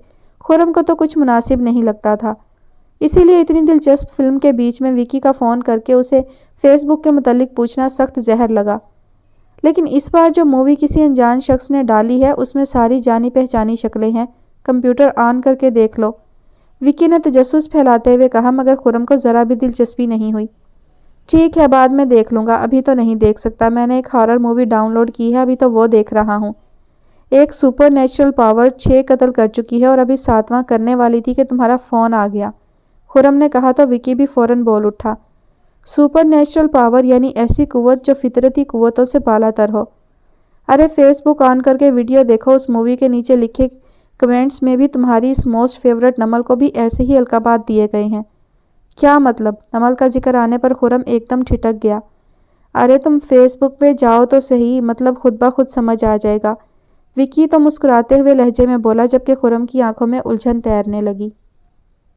خرم کو تو کچھ مناسب نہیں لگتا تھا۔ اسی لیے اتنی دلچسپ فلم کے بیچ میں وکی کا فون کر کے اسے فیس بک کے متعلق پوچھنا سخت زہر لگا۔ لیکن اس بار جو مووی کسی انجان شخص نے ڈالی ہے اس میں ساری جانی پہچانی شکلیں ہیں، کمپیوٹر آن کر کے دیکھ لو، وکی نے تجسس پھیلاتے ہوئے کہا، مگر خرم کو ذرا بھی دلچسپی نہیں ہوئی۔ ٹھیک ہے، بعد میں دیکھ لوں گا، ابھی تو نہیں دیکھ سکتا، میں نے ایک ہارر مووی ڈاؤن لوڈ کی ہے، ابھی تو وہ دیکھ رہا ہوں۔ ایک سپر نیچرل پاور 6 قتل کر چکی ہے اور ابھی 7واں کرنے والی تھی کہ تمہارا فون آ گیا، خرم نے کہا تو وکی بھی فوراً بول اٹھا۔ سپر نیچرل پاور یعنی ایسی قوت جو فطرتی قوتوں سے بالا تر ہو۔ ارے فیس بک آن کر کے ویڈیو دیکھو، اس مووی کے نیچے لکھے کمنٹس میں بھی تمہاری اس موسٹ فیورٹ نمل کو بھی ایسے ہی القابات دیے گئے ہیں۔ کیا مطلب؟ نمل کا ذکر آنے پر خرم ایک دم ٹھٹک گیا۔ ارے تم فیس بک پہ جاؤ تو صحیح، مطلب خود بخود سمجھ آ جائے گا، وکی تو مسکراتے ہوئے لہجے میں بولا، جبکہ خرم کی آنکھوں میں الجھن تیرنے لگی۔